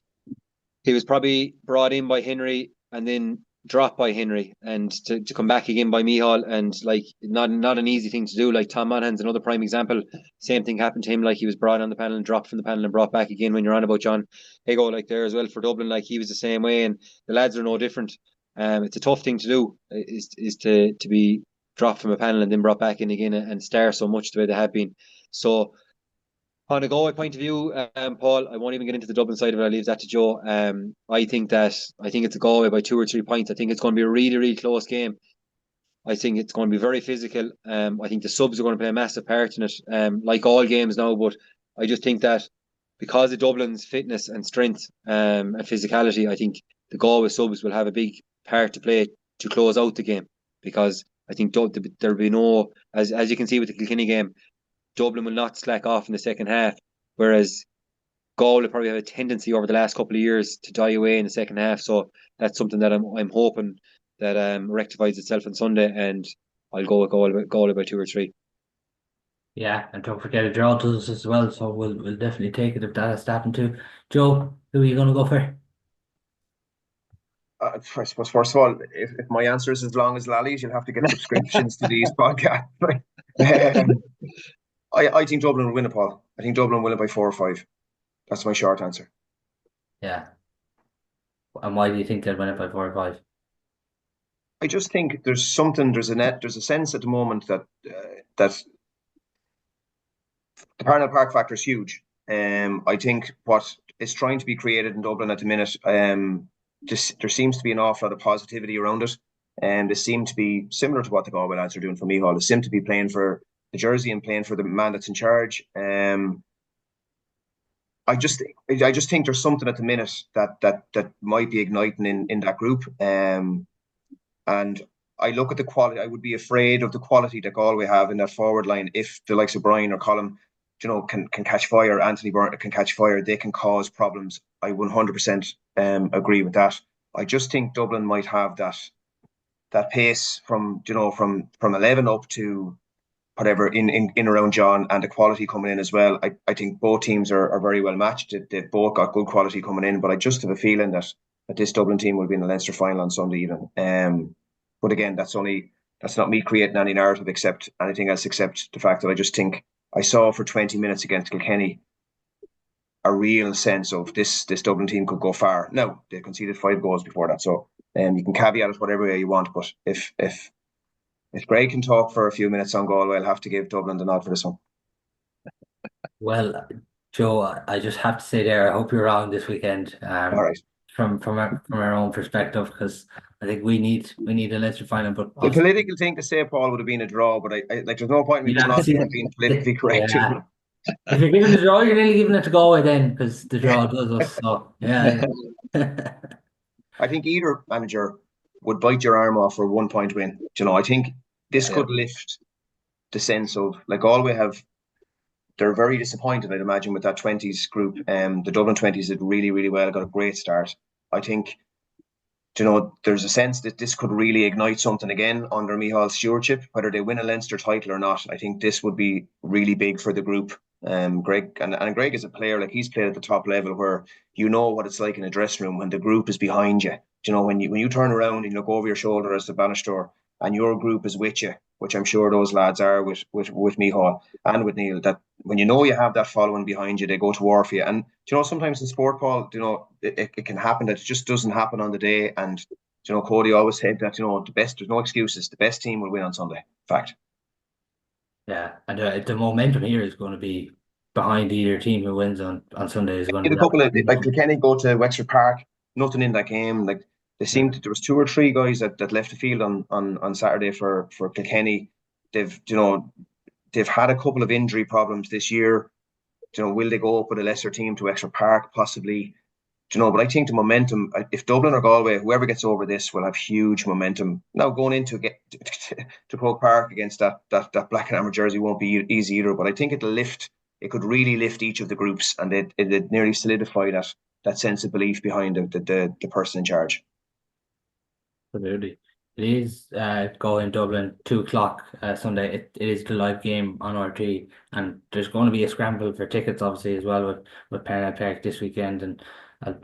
Speaker 3: probably brought in by Henry and then dropped by Henry, and to come back again by Micheál, and like, not an easy thing to do. Like, Tom Monaghan's another prime example. Same thing happened to him. Like, he was brought on the panel and dropped from the panel and brought back again. When you're on about John Hego, like, there as well for Dublin, like, he was the same way, and the lads are no different. It's a tough thing to do, is to be dropped from a panel and then brought back in again and star so much the way they have been. So On a Galway point of view, Paul, I won't even get into the Dublin side of it. I'll leave that to Joe. I think it's a Galway by 2 or 3 points. I think it's going to be a really, really close game. I think it's going to be very physical. I think the subs are going to play a massive part in it, like all games now. But I just think that because of Dublin's fitness and strength and physicality, I think the Galway subs will have a big part to play to close out the game. Because I think there'll be no, as you can see with the Kilkenny game, Dublin will not slack off in the second half, whereas Galway will probably have a tendency over the last couple of years to die away in the second half. So that's something that I'm hoping that rectifies itself on Sunday, and I'll go with Galway by 2 or 3.
Speaker 2: Yeah, and don't forget a draw does us as well, so we'll definitely take it if that has to happen too. Joe, who are you going to go for?
Speaker 4: I suppose, first of all, if my answer is as long as Lally's, you'll have to get subscriptions to these podcasts. I think Dublin will win it, Paul. I think Dublin will win it by 4 or 5. That's my short answer.
Speaker 2: Yeah. And why do you think they'll win it by 4 or 5?
Speaker 4: I just think there's a sense at the moment that that the Parnell Park factor is huge. I think what is trying to be created in Dublin at the minute, there seems to be an awful lot of positivity around it, and they seem to be similar to what the Galway lads are doing for Micheál. They seem to be playing for the jersey and playing for the man that's in charge. I just think there's something at the minute that might be igniting in that group. And I look at the quality. I would be afraid of the quality that Galway have in that forward line. If the likes of Brian or Colin, can catch fire, Anthony Byrne can catch fire, they can cause problems. I 100% agree with that. I just think Dublin might have that pace from 11 up to whatever in around John, and the quality coming in as well. I think both teams are very well matched. They've both got good quality coming in, but I just have a feeling that this Dublin team will be in the Leinster final on Sunday evening. But again, that's not me creating any narrative except anything else except the fact that I just think I saw for 20 minutes against Kilkenny a real sense of this Dublin team could go far. Now, they conceded 5 goals before that, so you can caveat it whatever way you want, but if Greg can talk for a few minutes on Galway, I'll have to give Dublin the nod for this one.
Speaker 2: Well, Joe, I just have to say there, I hope you're wrong this weekend.
Speaker 4: All right.
Speaker 2: From our own perspective, because I think we need a Leinster final. But
Speaker 4: the political thing to say, Paul, would have been a draw, but I like there's no point in me not being politically correct.
Speaker 2: Yeah. If you're giving the draw, you're nearly giving it to Galway then, because the draw does us. So yeah.
Speaker 4: I think either manager would bite your arm off for a 1 point win. I think this could lift the sense of like Galway have. They're very disappointed, I'd imagine, with that 20s group. The Dublin 20s did really, really well, got a great start. I think, there's a sense that this could really ignite something again under Micheál's stewardship, whether they win a Leinster title or not. I think this would be really big for the group. Greg and Greg is a player, like he's played at the top level where you know what it's like in a dressing room when the group is behind you. When you turn around and you look over your shoulder as the banister and your group is with you, which I'm sure those lads are with Micheál and with Neil, that when you have that following behind you, they go to war for you. And sometimes in sport, Paul, it can happen that it just doesn't happen on the day. And Cody always said that the best, there's no excuses. The best team will win on Sunday. Fact.
Speaker 2: Yeah, and the momentum here is going to be behind either team who wins on Sunday. Is going to
Speaker 4: be a couple of like Kilkenny go to Westmeath Park, nothing in that game. Like they seemed there was 2 or 3 guys that left the field on Saturday for Kilkenny. They've had a couple of injury problems this year. Will they go up with a lesser team to Wexford Park? Possibly. But I think the momentum, if Dublin or Galway, whoever gets over this, will have huge momentum. Now going into to Croke Park against that black and amber jersey won't be easy either. But I think it could really lift each of the groups, and it nearly solidify that sense of belief behind the person in charge.
Speaker 2: Absolutely. It is going Dublin 2:00 Sunday. It is the live game on RT, and there's going to be a scramble for tickets, obviously, as well with Parnell Park this weekend, and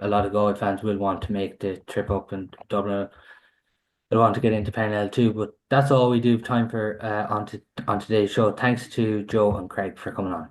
Speaker 2: a lot of Galway fans will want to make the trip up, and Dublin will want to get into Parnell too. But that's all we do have time for on today's show. Thanks to Joe and Craig for coming on.